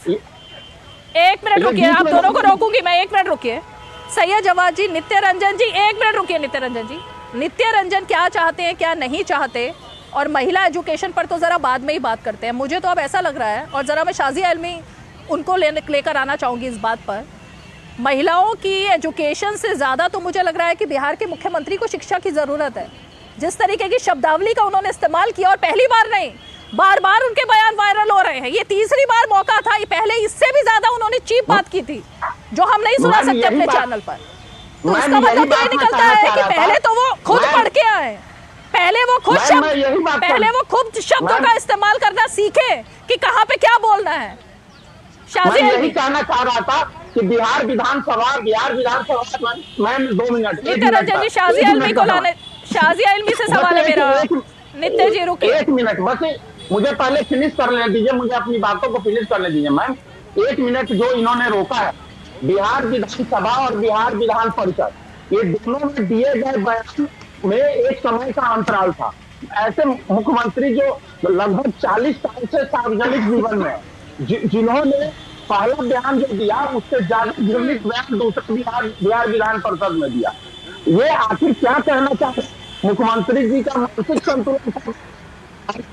एक मिनट रुकिए, आप दोनों को रोकूंगी मैं, एक मिनट रुकिए। सैयद जवाद जी, नित्यारंजन जी एक मिनट रुकिए, नित्यारंजन जी नित्य रंजन क्या चाहते हैं क्या नहीं चाहते, और महिला एजुकेशन पर तो ज़रा बाद में ही बात करते हैं। मुझे तो अब ऐसा लग रहा है, और ज़रा मैं शाज़िया इल्मी उनको लेकर आना चाहूँगी इस बात पर, महिलाओं की एजुकेशन से ज़्यादा तो मुझे लग रहा है कि बिहार के मुख्यमंत्री को शिक्षा की ज़रूरत है। जिस तरीके की शब्दावली का उन्होंने इस्तेमाल किया, और पहली बार नहीं, बार बार उनके बयान वायरल हो रहे हैं, ये तीसरी बार मौका था, ये पहले इससे भी ज़्यादा उन्होंने चीप बात की थी जो हम नहीं सुना सकते अपने चैनल पर। तो इसका मतलब तो ये निकलता है कि पहले तो वो खुद पढ़ के आए, पहले वो खुद शब्दों का इस्तेमाल करना सीखे कि कहाँ पे क्या बोलना है। मैं यही कहना चाह रहा था कि बिहार विधानसभा मैम 2 मिनट नित्य रंजन जी, शाज़िया इल्मी को लाने, शाज़िया इल्मी से सवाल है मेरा। नित्य जी रुकिए 1 मिनट, बस मुझे पहले फिनिश करने दीजिए, मुझे अपनी बातों को फिनिश करने दीजिए मैम। 1 मिनट जो इन्होंने रोका है, बिहार विधानसभा और बिहार विधान परिषद, ये दोनों में दिए गए बयान में एक समय का अंतराल था। ऐसे मुख्यमंत्री जो लगभग 40 साल से सार्वजनिक जीवन में जिन्होंने पहला बयान जो दिया उससे ज्यादा घृणित बयान दूसरा बिहार विधान परिषद में दिया, ये आखिर क्या कहना चाहते मुख्यमंत्री जी का मानसिक संतुलन?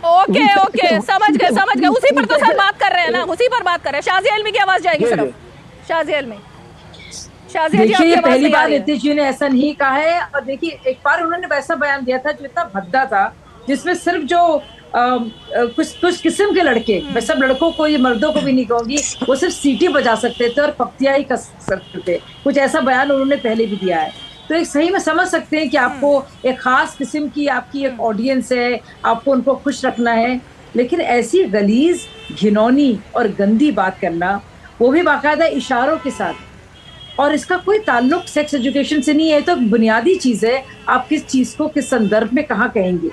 ओके समझ गए, उसी पर तो सर बात कर रहे हैं ना, उसी पर बात कर रहे हैं। शाज़िया इल्मी की आवाज जाएगी सिर्फ, शाज़िया इल्मी। शाज़िया जी, देखिए पहली बार नीतीश जी ने ऐसा नहीं कहा है, और देखिए एक बार उन्होंने वैसा बयान दिया था जो इतना भद्दा था, जिसमें सिर्फ जो कुछ किस्म के लड़के, मैं सब लड़कों को, ये मर्दों को भी नहीं कहूंगी, वो सिर्फ सीटी बजा सकते थे और पख्तियां ही कस सकते थे, कुछ ऐसा बयान उन्होंने पहले भी दिया है। तो एक सही में समझ सकते हैं कि आपको एक खास किस्म की आपकी एक ऑडियंस है, आपको उनको खुश रखना है, लेकिन ऐसी गलीज, घिनौनी और गंदी बात करना, वो भी बाकायदा इशारों के साथ, और इसका कोई ताल्लुक सेक्स एजुकेशन से नहीं है। तो बुनियादी चीज़ है, आप किस चीज़ को किस संदर्भ में कहाँ कहेंगे।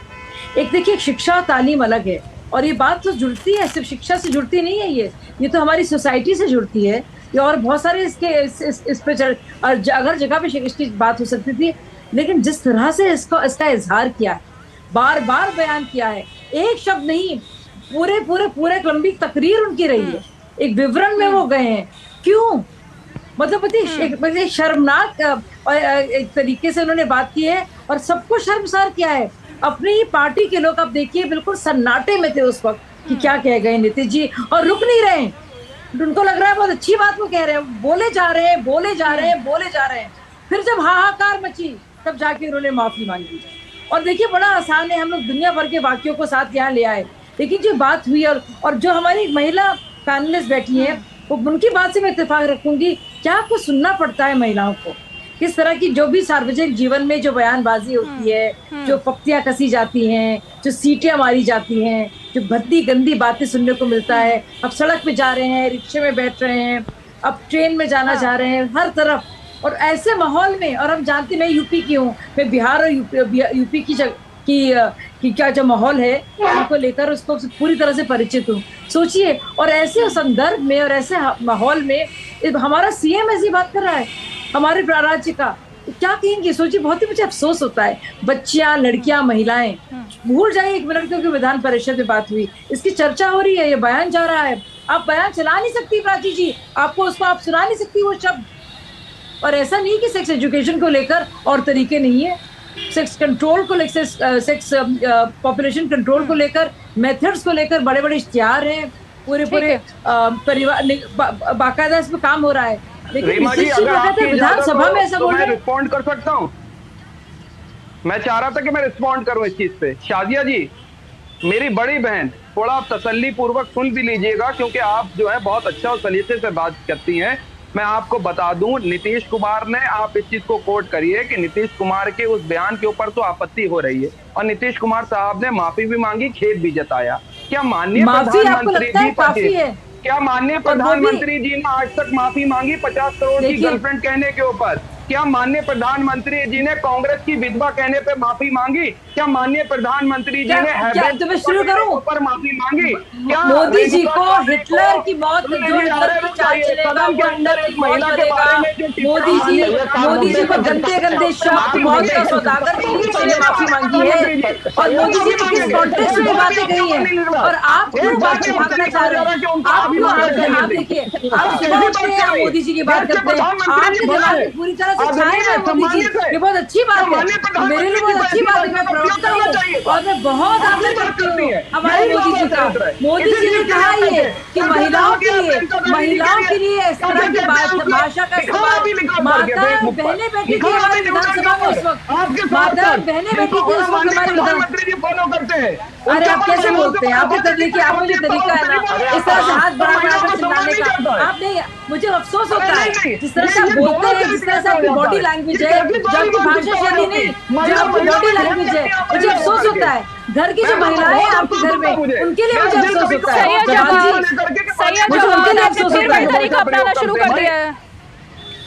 एक देखिए, शिक्षा और तालीम अलग है, और ये बात तो जुड़ती है, सिर्फ शिक्षा से जुड़ती नहीं है, ये तो हमारी सोसाइटी से जुड़ती है, और बहुत सारे इसके इस पे अगर जगह पे इसकी बात हो सकती थी, लेकिन जिस तरह से इसका इजहार किया है, बार बार बयान किया है, एक शब्द नहीं, पूरे लंबी तकरीर उनकी रही है, एक विवरण में वो गए हैं। क्यों? मतलब एक शर्मनाक एक तरीके से उन्होंने बात की है, और सबको शर्मसार किया है। अपनी ही पार्टी के लोग, आप देखिए, बिल्कुल सन्नाटे में थे उस वक्त कि क्या कह गए नीतीश जी, और रुक नहीं रहे। उनको लग रहा है बहुत अच्छी बात वो कह रहे हैं, बोले जा रहे हैं। फिर जब हाहाकार मची, तब जाके उन्होंने माफी मांगी। और देखिए, बड़ा आसान है, हम लोग दुनिया भर के वाक्यों को साथ यहाँ ले आए, लेकिन जो बात हुई, और जो हमारी महिला पैनलिस्ट बैठी है, वो उनकी बात से मैं इत्तेफाक रखूंगी। क्या कुछ सुनना पड़ता है महिलाओं को, किस तरह की जो भी सार्वजनिक जीवन में जो बयानबाजी होती है, जो पक्तियां कसी जाती हैं, जो सीटियां मारी जाती हैं, जो भद्दी गंदी बातें सुनने को मिलता है। अब सड़क पे जा रहे हैं, रिक्शे में बैठ रहे हैं, अब ट्रेन में जाना चाह रहे हैं, हर तरफ। और ऐसे माहौल में, और हम जानते, मैं यूपी की हूँ, मैं बिहार और यूपी की क्या जो माहौल है उनको लेकर उसको पूरी तरह से परिचित हूँ। सोचिए, और ऐसे संदर्भ में और ऐसे माहौल में हमारा सीएम ऐसी बात कर रहा है हमारे राज्य का, तो क्या कहेंगे? सोचिए, बहुत ही मुझे अफसोस होता है। बच्चियां, लड़कियां, महिलाएं, भूल जाइए 1 मिनट, क्योंकि विधान परिषद में बात हुई, इसकी चर्चा हो रही है, ये बयान जा रहा है। आप बयान चला नहीं सकती प्राची जी, उसको आप सुना नहीं सकती वो शब्द। और ऐसा नहीं कि सेक्स एजुकेशन को लेकर और तरीके नहीं है, सेक्स कंट्रोल को लेकर, सेक्स पॉपुलेशन कंट्रोल को लेकर, मेथड्स को लेकर बड़े बड़े इश्तिहार हैं, पूरे परिवार बाकायदा इस पर काम हो रहा है। लेकिन विधानसभा में ऐसा बोल रहे हैं। रिस्पॉन्ड कर सकता हूँ? मैं चाह रहा था कि मैं रिस्पॉन्ड करूँ इस चीज पे। शाजिया जी, मेरी बड़ी बहन, थोड़ा आप तसल्ली पूर्वक सुन भी लीजिएगा, क्योंकि आप जो है बहुत अच्छा और सलीके से बात करती हैं। मैं आपको बता दूं, नीतीश कुमार ने, आप इस चीज को कोट करिए कि नीतीश कुमार के उस बयान के ऊपर तो आपत्ति हो रही है, और नीतीश कुमार साहब ने माफी भी मांगी, खेद भी जताया। क्या माननीय प्रधानमंत्री जी ने आज तक माफी मांगी 50 करोड़ की गर्लफ्रेंड कहने के ऊपर? क्या माननीय प्रधानमंत्री जी ने कांग्रेस की विधवा कहने पे माफी मांगी? क्या माननीय प्रधानमंत्री जी ने शुरू करूं पर माफी मांगी? क्या मोदी जी को हिटलर की मौत मोदी जी को गंदे शब्द मौत का सौदागर ने माफी मांगी है, और मोदी जी ने किस कॉन्टेक्स्ट में बातें कही है, और आप क्यों बातें भागना चाह रहे हो? आप देखिए, आप सुबह उठते हैं, मोदी जी की बात करते हैं, आपके दिमाग में पूरी तरह से छाए हैं मोदी जी, ये बहुत अच्छी बात है, मेरे लिए बहुत अच्छी बात है। मैं प्रवक्ता हूँ और मैं बहुत आदर करती हूँ हमारे मोदी जी का। मोदी जी ने कहा ये कि महिलाओं के लिए इस तरह की भाषा का इस्तेमाल, माता बहने बैठी थी हमारी विधानसभा में उस वक्त, माता बहने बैठी थी उस वक्त हमारे प्रधानमंत्री जी फॉलो करते हैं। अरे आप कैसे बोलते हैं? आपके तरीके, आपको जो तरीका है ना इस तरह से हाथ बढ़ा कर चिल्लाने का, आप नहीं, मुझे अफसोस होता है जिस तरह से आप बोलते हैं, जिस तरह से आपकी बॉडी लैंग्वेज है, जो आपकी भाषा शैली नहीं, जो आपकी बॉडी लैंग्वेज है, मुझे अफसोस होता है। घर की जो महिलाएं हैं आपके घर में, उनके लिए मुझे अफसोस होता है। उनके लिए अफसोस होता है। तरीका अपनाना शुरू कर दिया है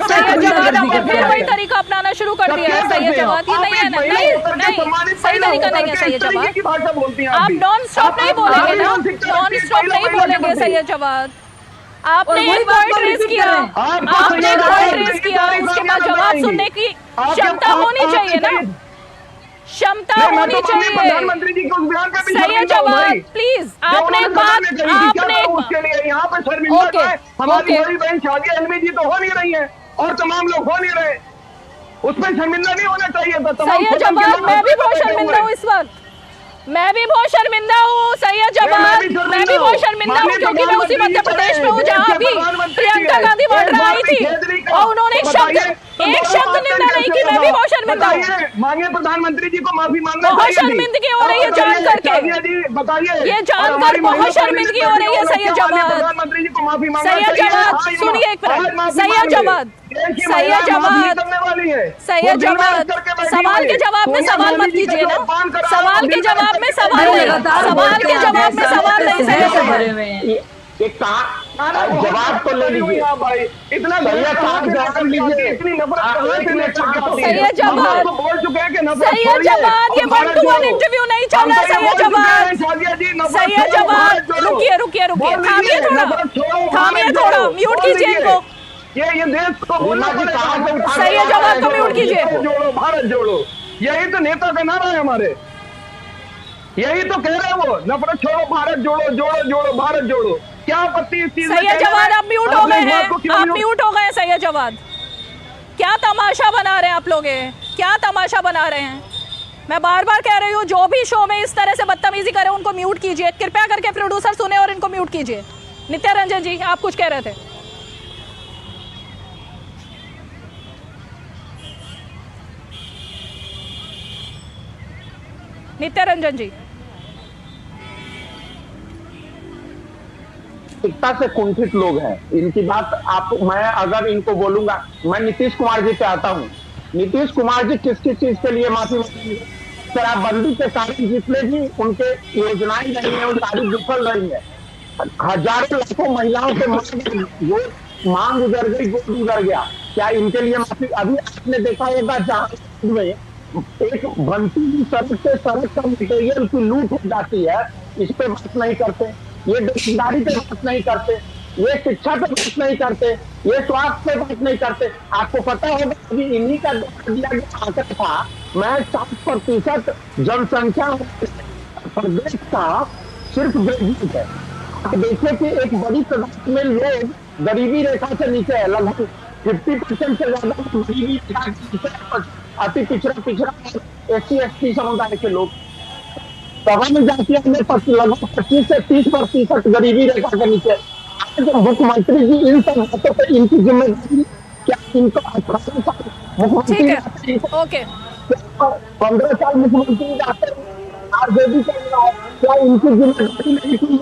सैयद जवाद, आपने फिर वही तरीका अपनाना शुरू कर दिया है सैयद जवाद। ये नहीं है ना, नहीं सही तरीका नहीं है सैयद जवाद। आप नॉन स्टॉप नहीं बोलेंगे ना, नॉन स्टॉप नहीं बोलेंगे सैयद जवाद। आपने एक पॉइंट रेज किया, आपने एक पॉइंट रेज किया, उसके बाद जवाब सुनने की क्षमता होनी चाहिए ना, क्षमता होनी चाहिए। प्रधानमंत्री जी को उस बयान का भी सैयद जवाद प्लीज, आपने एक बात, आपने उसके लिए यहाँ पे शर्मिंदा है हमारी बड़ी बहन शाजिया इल्मी जी तो हो नहीं रही है और तमाम लोग हो नहीं रहे, उसमें शर्मिंदा नहीं होना चाहिए था। सैयद जवाद मैं भी बहुत शर्मिंदा हूँ इस वक्त, मैं भी बहुत शर्मिंदा हूँ सैयद जवाद, मैं भी बहुत शर्मिंदा हूँ क्योंकि मैं उसी मध्य प्रदेश में हूँ जहाँ भी प्रियंका गांधी वाड्रा आई थी और उन्होंने एक शब्द निंदा नहीं की। मैं भी बहुत शर्मिंदा हूँ। मांगिए प्रधानमंत्री जी को माफी मांगना चाहिए। बहुत शर्मिंदगी हो रही है जान करके, बताइए ये जानकर बहुत शर्मिंदगी हो रही है सैयद जवाद। प्रधानमंत्री जी को माफी मांगना सैयद जवाद सुनिए एक मिनट, सैयद जवाद, सैयद जवाद, सैयद जवाद, सवाल के जवाब में सवाल मत कीजिए ना, सवाल के जवाब में सवाल नहीं, सवाल के जवाब में सवाल नहीं सैयद जवाद। एक जवाब तो ले लीजिए भाई, इतना जवाब लीजिए, इतनी सैयद जवाद बोल चुके हैं कि सैयद जवाद ये 1-to-1 इंटरव्यू नहीं चल रहा। सैयद जवाद, सैयद जवाद रुकिए रुकिए रुकिए, थामिए थोड़ा, थामिए थोड़ा, म्यूट कीजिए इनको, ये देश को सैयद जवाद को म्यूट कीजिए। जोड़ो भारत जोड़ो, यही तो नेता का नारा है हमारे, यही तो कह रहे हैं वो, नफरत छोड़ो भारत जोड़ो, जोड़ो जोड़ो भारत जोड़ो। क्या आपत्ति इस चीज में? सैयद जवाद आप म्यूट हो गए हैं, आप म्यूट हो गए सैयद जवाद। क्या तमाशा बना रहे हैं आप लोग, क्या तमाशा बना रहे हैं? मैं बार बार कह रही हूँ जो भी शो में इस तरह से बदतमीजी करे उनको म्यूट कीजिए, कृपया करके प्रोड्यूसर सुने और इनको म्यूट कीजिए। नित्या रंजन जी आप कुछ कह रहे थे? नित्या रंजन जी से कुंठित लोग हैं, इनकी बात आप, मैं अगर इनको बोलूंगा, मैं नीतीश कुमार जी पे आता हूँ। नीतीश कुमार जी किस किस चीज के लिए माफी मांगेंगे? शराबबंदी के कारण जितने भी उनके योजनाएं रही है वो सारी विफल रही है। हजारों लाखों महिलाओं के मांग गुजर गई, गोद गुजर गया। क्या इनके लिए माफी? अभी आपने देखा होगा जहां में एक बनती सड़क से सड़क का मटेरियल की लूट हो जाती है, इस पे बात नहीं करते, ये दुकानदारी पे बात नहीं करते, ये शिक्षा पे बात नहीं करते, ये स्वास्थ्य पे बात नहीं करते। आपको पता होगा अभी इन्हीं का दिया गया आंकड़ा था, मैं 7% जनसंख्या प्रदेश का सिर्फ ग्रेजुएट है। आप देखिए कि एक बड़ी तादाद में लोग गरीबी रेखा से नीचे है, लगभग 50% से ज्यादा गरीबी अति पिछड़ा SC/ST समुदाय के लोग सभा में जाती है, लगभग 25 से 30% गरीबी रेखा के नीचे। आज मुख्यमंत्री जी इन सब बातों पर इनकी जिम्मेदारी क्या? इनको 18 साल मुख्यमंत्री, ओके 15 साल मुख्यमंत्री जाते RJD चल रहा है, क्या इनकी जिम्मेदारी नहीं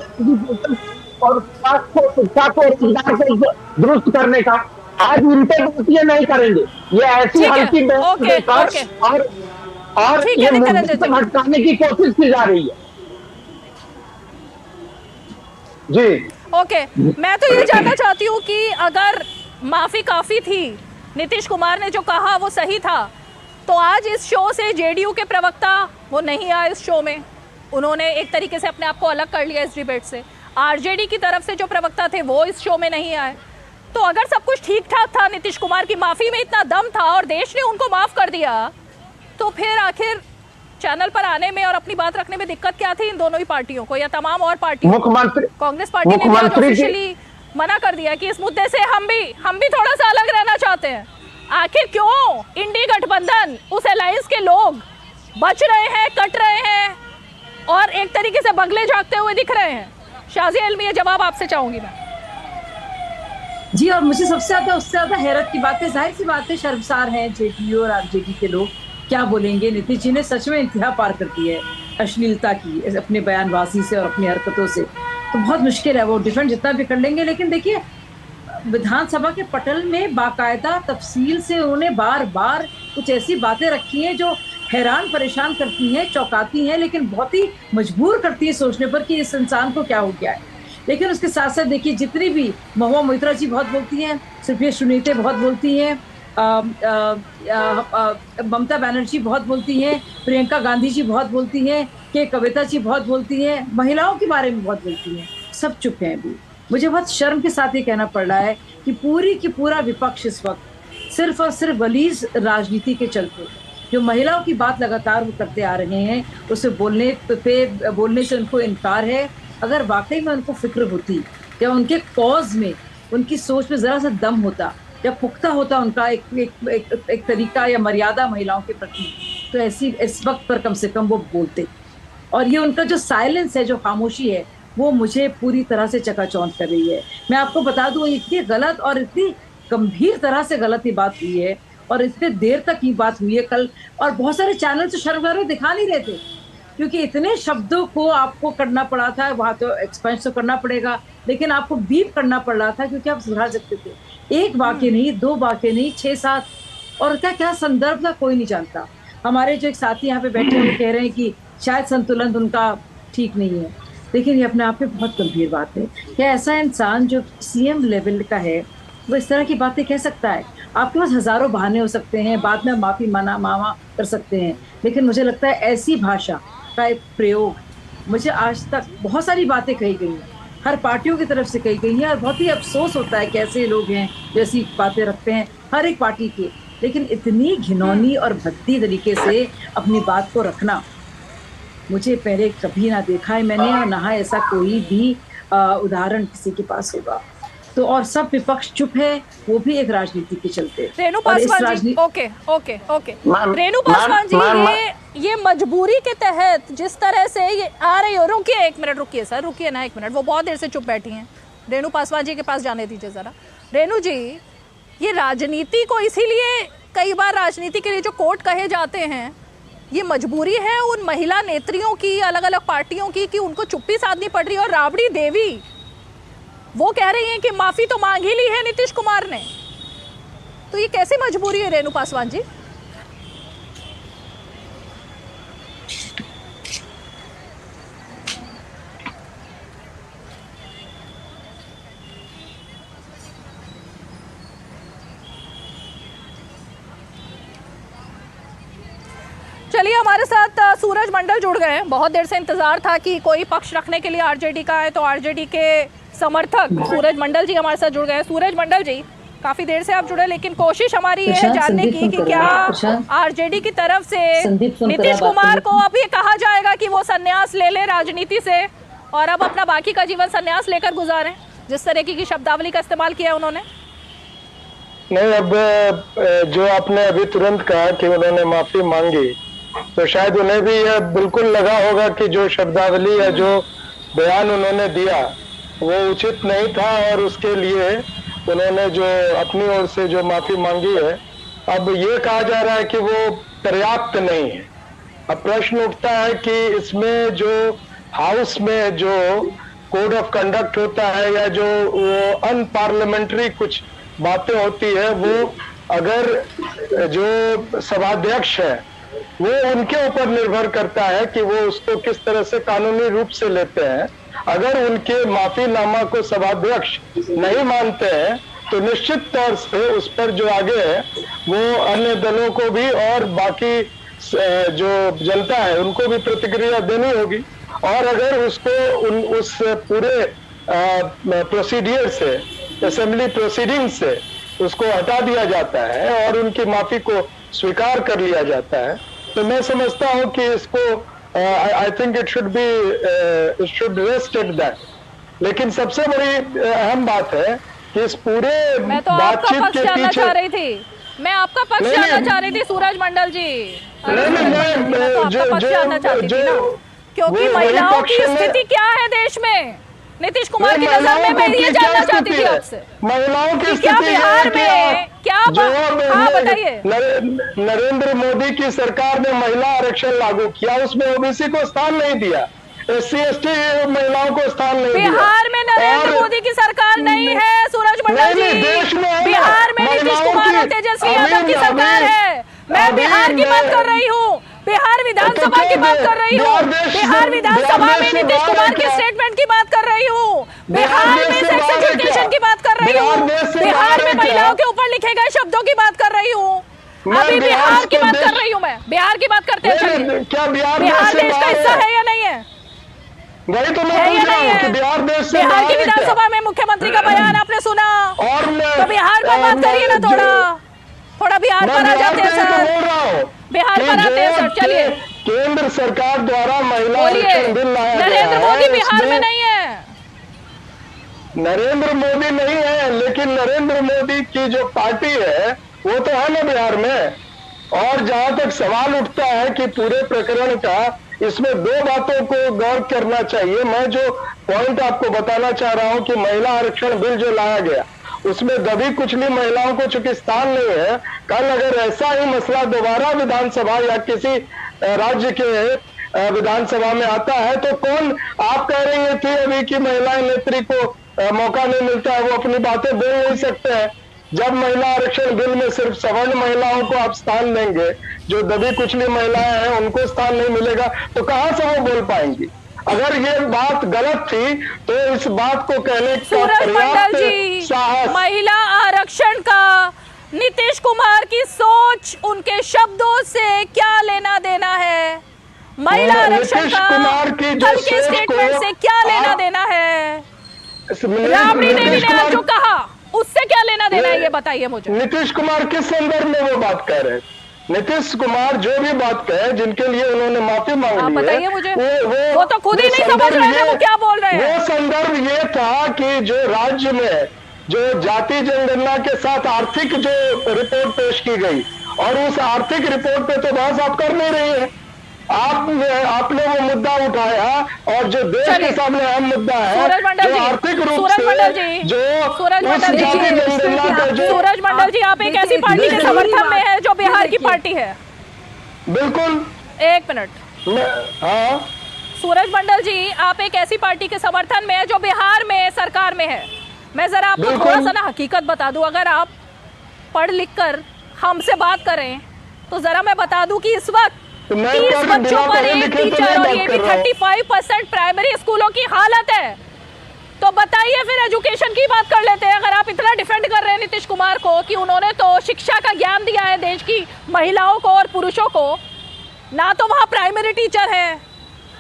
और स्वास्थ्य को, शिक्षा को, रोजगार को दुरुस्त करने का? आज इनके बात ये नहीं करेंगे, ये ऐसी हल्की और ये मुद्दे से भटकाने की कोशिश की जा रही है। जी ओके, मैं तो ये जानना चाहती हूँ कि अगर माफी काफी थी, नीतीश कुमार ने जो कहा वो सही था, तो आज इस शो से JDU के प्रवक्ता वो नहीं आए इस शो में, उन्होंने एक तरीके से अपने आप को अलग कर लिया इस डिबेट से। RJD की तरफ से जो प्रवक्ता थे वो इस शो में नहीं आए। तो अगर सब कुछ ठीक ठाक था, नीतीश कुमार की माफी में इतना दम था और देश ने उनको माफ कर दिया, तो फिर आखिर चैनल पर आने में और अपनी बात रखने में दिक्कत क्या थी इन दोनों ही पार्टियों को या तमाम और पार्टियों? मुख्यमंत्री कांग्रेस पार्टी ने ऑफिशियली मना कर दिया कि इस मुद्दे से हम भी थोड़ा सा अलग रहना चाहते हैं। आखिर क्यों इंडी गठबंधन, उस अलायंस के लोग बच रहे हैं, कट रहे हैं और एक तरीके से बगले झांकते हुए दिख रहे हैं? शाज़िया इल्मी, ये जवाब आपसे चाहूंगी मैं। जी, और मुझे सबसे ज्यादा उससे ज्यादा हैरत की बात है, जाहिर सी बात है शर्मसार हैं जेडीयू और आरजेडी के लोग, क्या बोलेंगे। नीतीश जी ने सच में इंतहा पार कर दी है अश्लीलता की अपने बयानबाजी से और अपनी हरकतों से, तो बहुत मुश्किल है वो डिफेंड जितना भी कर लेंगे। लेकिन देखिए, विधानसभा के पटल में बाकायदा तफसील से उन्होंने बार बार कुछ ऐसी बातें रखी हैं जो हैरान परेशान करती हैं, चौंकाती हैं, लेकिन बहुत ही मजबूर करती है सोचने पर कि इस इंसान को क्या हो गया है। लेकिन उसके साथ साथ देखिए, जितनी भी महुआ मोइत्रा जी बहुत बोलती हैं, सुप्रिया सुनीते बहुत बोलती हैं, ममता बनर्जी बहुत बोलती हैं, प्रियंका गांधी जी बहुत बोलती हैं, के कविता जी बहुत बोलती हैं, महिलाओं के बारे में बहुत बोलती हैं, सब चुप हैं अभी। मुझे बहुत शर्म के साथ ये कहना पड़ रहा है कि पूरी की पूरा विपक्ष इस वक्त सिर्फ और सिर्फ गलीज राजनीति के चलते जो महिलाओं की बात लगातार वो करते आ रहे हैं, उसे बोलने से उनको इनकार है। अगर वाकई में उनको फिक्र होती या उनके कॉज में, उनकी सोच में जरा सा दम होता या पुख्ता होता उनका एक तरीका या मर्यादा महिलाओं के प्रति, तो ऐसी इस वक्त पर कम से कम वो बोलते। और ये उनका जो साइलेंस है, जो खामोशी है, वो मुझे पूरी तरह से चकाचौंध कर रही है। मैं आपको बता दूं, इतनी गलत और इतनी गंभीर तरह से गलत ही बात हुई है और इतने देर तक ये बात हुई है कल, और बहुत सारे चैनल तो शर्मगार दिखा नहीं रहे थे क्योंकि इतने शब्दों को आपको करना पड़ा था। वहाँ तो एक्सपेंस तो करना पड़ेगा, लेकिन आपको बीप करना पड़ रहा था क्योंकि आप सुधार सकते थे। एक वाक्य नहीं, दो वाक्य नहीं, 6-7, और क्या संदर्भ था कोई नहीं जानता। हमारे जो एक साथी यहाँ पे बैठे हुए कह रहे हैं कि शायद संतुलन उनका ठीक नहीं है, लेकिन ये अपने आप में बहुत गंभीर बात है। क्या ऐसा इंसान जो सीएम लेवल का है वो इस तरह की बातें कह सकता है? आपके पास हजारों बहाने हो सकते हैं, बाद में माफी मामा कर सकते हैं, लेकिन मुझे लगता है ऐसी भाषा का एक प्रयोग, मुझे आज तक बहुत सारी बातें कही गई हैं, हर पार्टियों की तरफ से कही गई हैं, और बहुत ही अफसोस होता है कि ऐसे लोग हैं जैसी बातें रखते हैं हर एक पार्टी के, लेकिन इतनी घिनौनी और भद्दी तरीके से अपनी बात को रखना मुझे पहले कभी ना देखा है मैंने, और ना ऐसा कोई भी उदाहरण किसी के पास होगा। तो और सब विपक्ष चुप है, वो भी एक राजनीति के चलते। रेणु पासवान जी, ओके रेणु पासवान जी, ये मजबूरी के तहत जिस तरह से ये आ रही हो, रुकिए एक मिनट, रुकिए सर, रुकिए ना एक मिनट, वो बहुत देर से चुप बैठी हैं। रेणु पासवान जी के पास जाने दीजिए जरा। रेणु जी, ये राजनीति को इसीलिए कई बार राजनीति के लिए जो कोर्ट कहे जाते हैं, ये मजबूरी है उन महिला नेत्रियों की, अलग अलग पार्टियों की, कि उनको चुप्पी साधनी पड़ रही है। और राबड़ी देवी वो कह रही हैं कि माफी तो मांग ही ली है नीतीश कुमार ने, तो ये कैसी मजबूरी है रेणु पासवान जी? चलिए, हमारे साथ सूरज मंडल जुड़ गए हैं। बहुत देर से इंतजार था कि कोई पक्ष रखने के लिए आरजेडी का है, तो आरजेडी के समर्थक सूरज मंडल जी हमारे साथ जुड़ गए हैं। सूरज मंडल जी, काफी देर से आप जुड़े, लेकिन कोशिश हमारी ये है जानने की कि क्या आरजेडी की तरफ से नीतीश कुमार को अब ये कहा जाएगा कि वो संन्यास ले ले राजनीति से और अब अपना बाकी का जीवन संन्यास लेकर गुजारें, जिस तरह की शब्दावली का इस्तेमाल किया उन्होंने? नहीं, अब जो आपने अभी तुरंत कहा कि उन्होंने माफी मांगी, तो शायद उन्हें भी यह बिल्कुल लगा होगा कि जो शब्दावली या जो बयान उन्होंने दिया वो उचित नहीं था, और उसके लिए उन्होंने जो अपनी ओर से जो माफी मांगी है, अब ये कहा जा रहा है कि वो पर्याप्त नहीं है। अब प्रश्न उठता है कि इसमें जो हाउस में जो कोड ऑफ कंडक्ट होता है या जो वो अनपार्लियामेंट्री कुछ बातें होती है, वो अगर जो सभाध्यक्ष है वो उनके ऊपर निर्भर करता है कि वो उसको किस तरह से कानूनी रूप से लेते हैं। अगर उनके माफीनामा को सभाध्यक्ष नहीं मानते हैं तो निश्चित तौर से उस पर जो आगे है वो अन्य दलों को भी और बाकी जो जनता है उनको भी प्रतिक्रिया देनी होगी। और अगर उसको उस पूरे प्रोसीडियर से, असेंबली प्रोसीडिंग से उसको हटा दिया जाता है और उनकी माफी को स्वीकार कर लिया जाता है, तो मैं समझता हूं कि इसको I think it should rest at that. लेकिन सबसे बड़ी अहम बात है कि इस पूरे मैं तो बातचीत के पीछे चाह रही थी मैं आपका पक्ष जानना चाह रही थी सूरज मंडल जी। मैं तो आपका पक्ष जानना चाहती थी ना, क्योंकि महिलाओं की स्थिति क्या है देश में नीतीश कुमार की नजर में, मैं ये जानना चाहती थी आपसे। महिलाओं की क्या बिहार में क्या हाँ बताइए। नरेंद्र मोदी की सरकार ने महिला आरक्षण लागू किया, उसमें ओबीसी को स्थान नहीं दिया, SC/ST महिलाओं को स्थान नहीं दिया। बिहार में नरेंद्र मोदी की सरकार नहीं है सूरज मंडल जी, बिहार में नीतीश कुमार और तेजस्वी यादव की सरकार है। मैं बिहार की बात कर रही हूँ, बिहार विधानसभा की बात कर रही हूँ, बिहार विधानसभा में नीतीश कुमार के स्टेटमेंट की बात कर रही हूँ, बिहार में सेक्स एजुकेशन की बात कर रही हूँ, बिहार में महिलाओं के ऊपर लिखे गए शब्दों की बात कर रही हूँ। अभी बिहार की बात कर रही हूँ मैं, बिहार की बात करते हैं। क्या बिहार देश का हिस्सा है या नहीं है? वही तो मैं पूछ रहा हूँ कि बिहार देश से बिहार की विधानसभा में मुख्यमंत्री का बयान आपने सुना, और तो बिहार पर बात करिए ना, थोड़ा बिहार पर आ जाते हैं सर, बिहार पर आते हैं सर। चलिए, केंद्र सरकार द्वारा महिला आरक्षण बिल लाया गया है। नरेंद्र मोदी बिहार में नहीं है, नरेंद्र मोदी नहीं है, लेकिन नरेंद्र मोदी की जो पार्टी है वो तो है ना बिहार में। और जहां तक सवाल उठता है कि पूरे प्रकरण का, इसमें दो बातों को गौर करना चाहिए। मैं जो पॉइंट आपको बताना चाह रहा हूं कि महिला आरक्षण बिल जो लाया गया, उसमें दबी कुचली महिलाओं को चूंकि स्थान नहीं है, कल अगर ऐसा ही मसला दोबारा विधानसभा या किसी राज्य के विधानसभा में आता है तो कौन, आप कह रही थी अभी कि महिला नेत्री को मौका नहीं मिलता है, वो अपनी बातें बोल नहीं सकते हैं। जब महिला आरक्षण बिल में सिर्फ सवर्ण महिलाओं को आप स्थान देंगे, जो दबी कुचली महिलाएं हैं उनको स्थान नहीं मिलेगा, तो कहां से वो बोल पाएंगी? अगर ये बात गलत थी तो इस बात को कहने का पर्याप्त साहस। महिला आरक्षण का नीतीश कुमार की सोच, उनके शब्दों से क्या लेना देना है? महिला आरक्षण का कल के स्टेटमेंट से क्या लेना देना है? राबड़ी देवी ने आज जो कहा उससे क्या लेना देना है, ये बताइए मुझे। नीतीश कुमार किस संदर्भ में वो बात कह रहे हैं? नीतीश कुमार जो भी बात कहे, जिनके लिए उन्होंने माफी मांगी है, बताइए मुझे। वो तो खुद ही नहीं समझ रहे थे वो क्या बोल रहे हैं। वो संदर्भ ये था कि जो राज्य में जो जाति जनगणना के साथ आर्थिक जो रिपोर्ट पेश की गई, और उस आर्थिक रिपोर्ट पे तो बहस आप कर नहीं रही है। आपने वो मुद्दा उठाया, और जो देश के सामने अहम मुद्दा है, जो आर्थिक रूप से जो सूरज मंडल जी, आप एक ऐसी पार्टी के समर्थन में है जो बिहार की पार्टी है। बिल्कुल, एक मिनट। हाँ, सूरज मंडल जी, आप एक ऐसी पार्टी के समर्थन में है जो बिहार में सरकार में है। मैं जरा आपको थोड़ा सा ना हकीकत बता दूं, अगर आप पढ़ लिख कर हमसे बात करें तो जरा मैं बता दूं कि इस वक्त 30 बच्चों पर एक टीचर, और ये भी 35% प्राइमरी स्कूलों की हालत है। तो बताइए फिर एजुकेशन की बात कर लेते हैं। अगर आप इतना डिफेंड कर रहे हैं नीतीश कुमार को कि उन्होंने तो शिक्षा का ज्ञान दिया है देश की महिलाओं को और पुरुषों को, ना तो वहाँ प्राइमरी टीचर है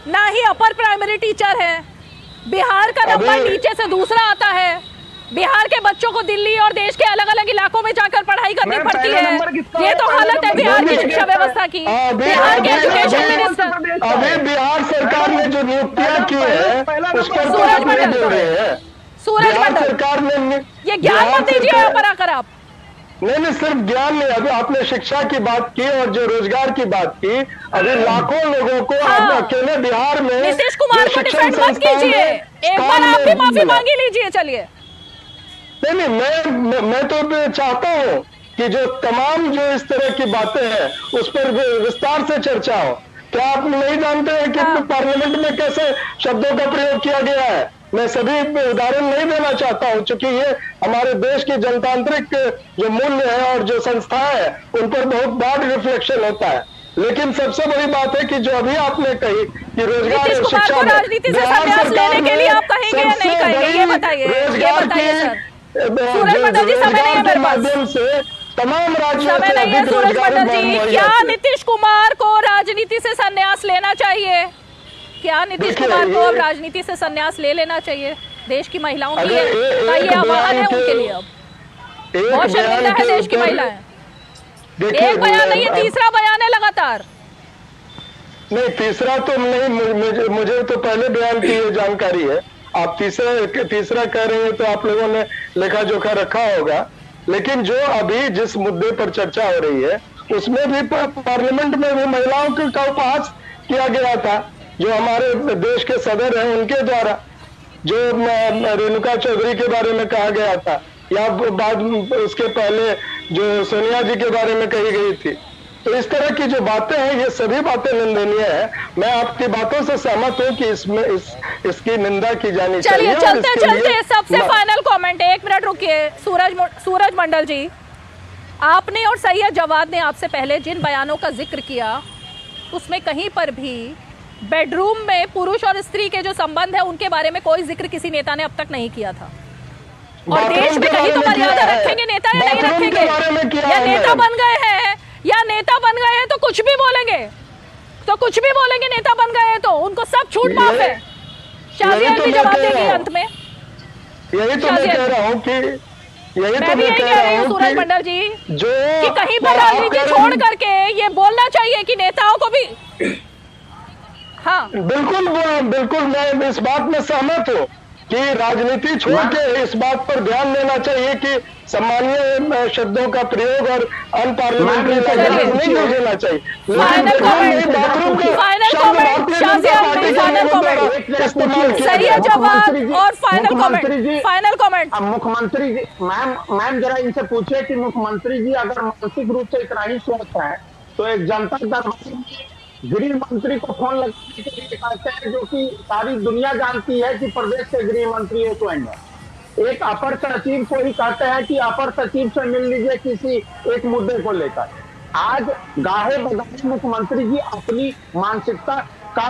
ना ही अपर प्राइमरी टीचर है, बिहार का नंबर नीचे से दूसरा आता है। बिहार के बच्चों को दिल्ली और देश के अलग अलग इलाकों में जाकर पढ़ाई करनी पड़ती है। ये तो हालत है बिहार की शिक्षा व्यवस्था की। बिहार के एजुकेशन मिनिस्टर, अभी बिहार सरकार ने जो नियुक्तियां की है उस पर सूरज मंडल सरकार ने, ये ज्ञान मत दीजिए यहाँ पर आकर आप। नहीं, सिर्फ ज्ञान नहीं, अभी आपने शिक्षा की बात की और जो रोजगार की बात की, अभी लाखों लोगों को आप अकेले बिहार में नीतीश कुमार को डिफेंड मत कीजिए, एक बार आप भी माफी मांगी लीजिए। चलिए, नहीं, मैं तो चाहता हूँ कि जो तमाम जो इस तरह की बातें हैं उस पर विस्तार से चर्चा हो। क्या आप नहीं जानते हैं कि पार्लियामेंट में कैसे शब्दों का प्रयोग किया गया है? मैं सभी उदाहरण नहीं देना चाहता हूँ, क्योंकि ये हमारे देश की जनतांत्रिक जो मूल्य है और जो संस्थाएं हैं उन पर बहुत बैड रिफ्लेक्शन होता है। लेकिन सबसे बड़ी बात है कि जो अभी आपने कही कि रोजगार और शिक्षा में राजनीति से संन्यास लेने के लिए आप कहेंगे या नहीं कहेंगे, ये बताइए। सूरज मंडल जी, समय नहीं है मेरे पास, माध्यम से तमाम राज्यों समय नहीं है। सूरज मंडल जी, क्या नीतीश कुमार को राजनीति से संन्यास लेना चाहिए? क्या नीतीश कुमार को अब राजनीति से संन्यास ले लेना चाहिए? देश की महिलाओं की ये आह्वान है उनके लिए। अब बहुत शर्मिंदा है देश की महिलाएं। एक बयान नहीं है, तीसरा बयान है लगातार। नहीं, तीसरा तो नहीं, मुझे तो पहले बयान की ये जानकारी है। आप तीसरा कह रहे हैं तो आप लोगों ने लेखा जोखा रखा होगा। लेकिन जो अभी जिस मुद्दे पर चर्चा हो रही है उसमें भी पार्लियामेंट में भी महिलाओं का उपहास किया गया था, जो हमारे देश के सदर हैं उनके द्वारा, जो रेणुका चौधरी के बारे में कहा गया था, या बाद उसके पहले जो सोनिया जी के बारे में कही गई थी। तो इस तरह की जो बातें हैं ये सभी बातें निंदनीय है। मैं आपकी बातों से सहमत हूँ कि इसमें इसकी निंदा की जानी चाहिए। चलते चलते सबसे फाइनल कमेंट, 1 मिनट रुकिए। सूरज मंडल जी, आपने और सैयद जवाद ने आपसे पहले जिन बयानों का जिक्र किया उसमें कहीं पर भी बेडरूम में पुरुष और स्त्री के जो संबंध है उनके बारे में कोई जिक्र किसी नेता ने अब तक नहीं किया था। और देश में कहीं तो मर्यादा रखेंगे नेता या नहीं रखेंगे, या नेता बन गए हैं तो कुछ भी बोलेंगे, नेता बन गए हैं तो उनको सब छूट माफ है। शाजिया भी जवाब देगी अंत में। यही तो मैं कह रहा हूँ कि सूरज मंडल जी कि कहीं पर राजनीति छोड़ करके ये बोलना चाहिए कि नेताओं को भी। हाँ बिल्कुल मैं इस बात में सहमत हूँ कि राजनीति छोड़ के इस बात पर ध्यान देना चाहिए कि सम्मानीय शब्दों का प्रयोग और अनपार्लियामेंट्री लैंग्वेज नहीं देना चाहिए। मुख्यमंत्री जी, मैम जरा इनसे पूछे कि मुख्यमंत्री जी अगर मानसिक रूप से इतना ही स्वस्थ है तो एक जनता दरबार गृह मंत्री को फोन लगाने के लिए कहते हैं, जो कि सारी दुनिया जानती है कि प्रदेश के गृह मंत्री एक स्वयं है। एक अपर सचिव को ही कहते हैं कि अपर सचिव से मिल लीजिए किसी एक मुद्दे को लेकर। आज गाहे बगाहे मुख्यमंत्री जी अपनी मानसिकता का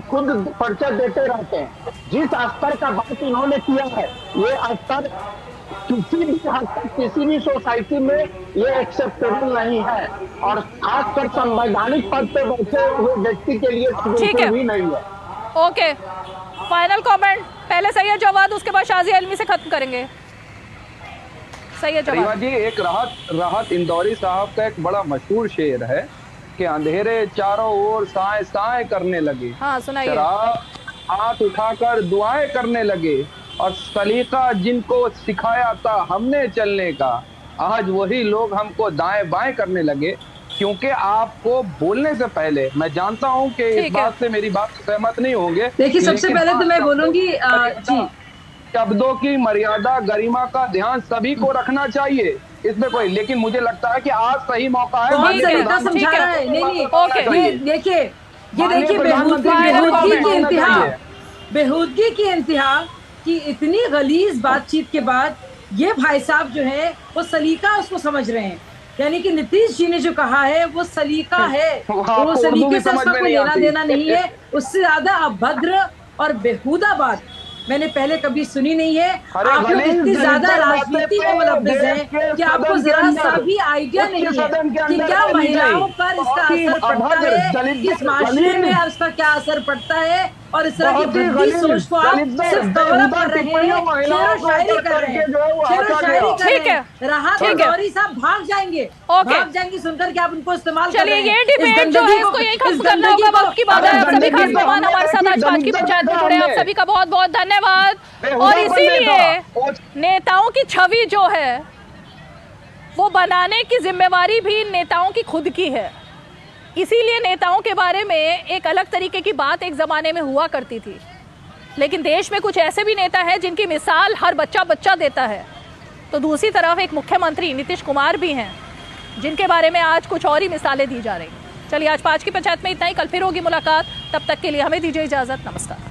खुद परिचय देते रहते हैं। जिस स्तर का बात इन्होंने किया है ये स्तर किसी भी हद तक किसी भी सोसाइटी में ये एक्सेप्टेबल नहीं है, और खासकर संवैधानिक पद पे बैठे हुए व्यक्ति के लिए बिल्कुल भी नहीं है। ओके, फाइनल कमेंट पहले सैयद जवाद, उसके बाद शाजिया इल्मी से खत्म करेंगे। सैयद जवाद जी, एक राहत इंदौरी साहब का एक बड़ा मशहूर शेर है कि अंधेरे चारों ओर साए साए करने लगे। हाँ, सुनाइए। हाथ उठाकर दुआएं करने लगे, और सलीका जिनको सिखाया था हमने चलने का, आज वही लोग हमको दाएं बाएं करने लगे। क्योंकि आपको बोलने से पहले मैं जानता हूं कि इस बात से मेरी बात सहमत नहीं होंगे। देखिए, सबसे पहले तो मैं बोलूंगी जी, शब्दों की मर्यादा, गरिमा का ध्यान सभी को रखना चाहिए, इसमें कोई, लेकिन मुझे लगता है कि आज सही मौका है। बहुत तरीका समझा रहा है। नहीं, देखिए बेहूदगी की इंतहा कि इतनी गलीज बातचीत के बाद ये भाई साहब जो है वो सलीका उसको समझ रहे हैं, यानी कि नीतीश जी ने जो कहा है वो सलीका है, वो सलीके से उसका कोई लेना देना नहीं है। उससे ज्यादा अभद्र और बेहुदा बात मैंने पहले कभी सुनी नहीं है। आप लोग इतनी ज्यादा राजनीति में मुलव्वस हैं कि आपको जरा सा भी आइडिया नहीं है कि क्या महिलाओं पर इसका असर पड़ता है, इस माशरे में इसका क्या असर पड़ता है, और इस तरह की बुद्धि सोच को आप सिर्फ कवर अप कर रहे हैं, शेर व शायरी कर रहे हैं। राहत इंदौरी साहब भाग जाएंगे सुनकर कि आप उनको इस्तेमाल कर रहे हैं। ये डिबेट जो है इसको यही खत्म करना होगा। वक्त की बात है। आप सभी खास मेहमान हमारे साथ आज पाँच की पंचायत में जुड़े, आप सभी का बहुत बहुत धन्यवाद। और इसीलिए नेताओं की छवि जो है वो बनाने की जिम्मेवारी भी नेताओं की खुद की है। इसीलिए नेताओं के बारे में एक अलग तरीके की बात एक जमाने में हुआ करती थी, लेकिन देश में कुछ ऐसे भी नेता हैं जिनकी मिसाल हर बच्चा देता है। तो दूसरी तरफ एक मुख्यमंत्री नीतीश कुमार भी हैं जिनके बारे में आज कुछ और ही मिसालें दी जा रही हैं। चलिए, आज 5 की पंचायत में इतना ही। कल फिर होगी मुलाकात, तब तक के लिए हमें दीजिए इजाजत। नमस्कार।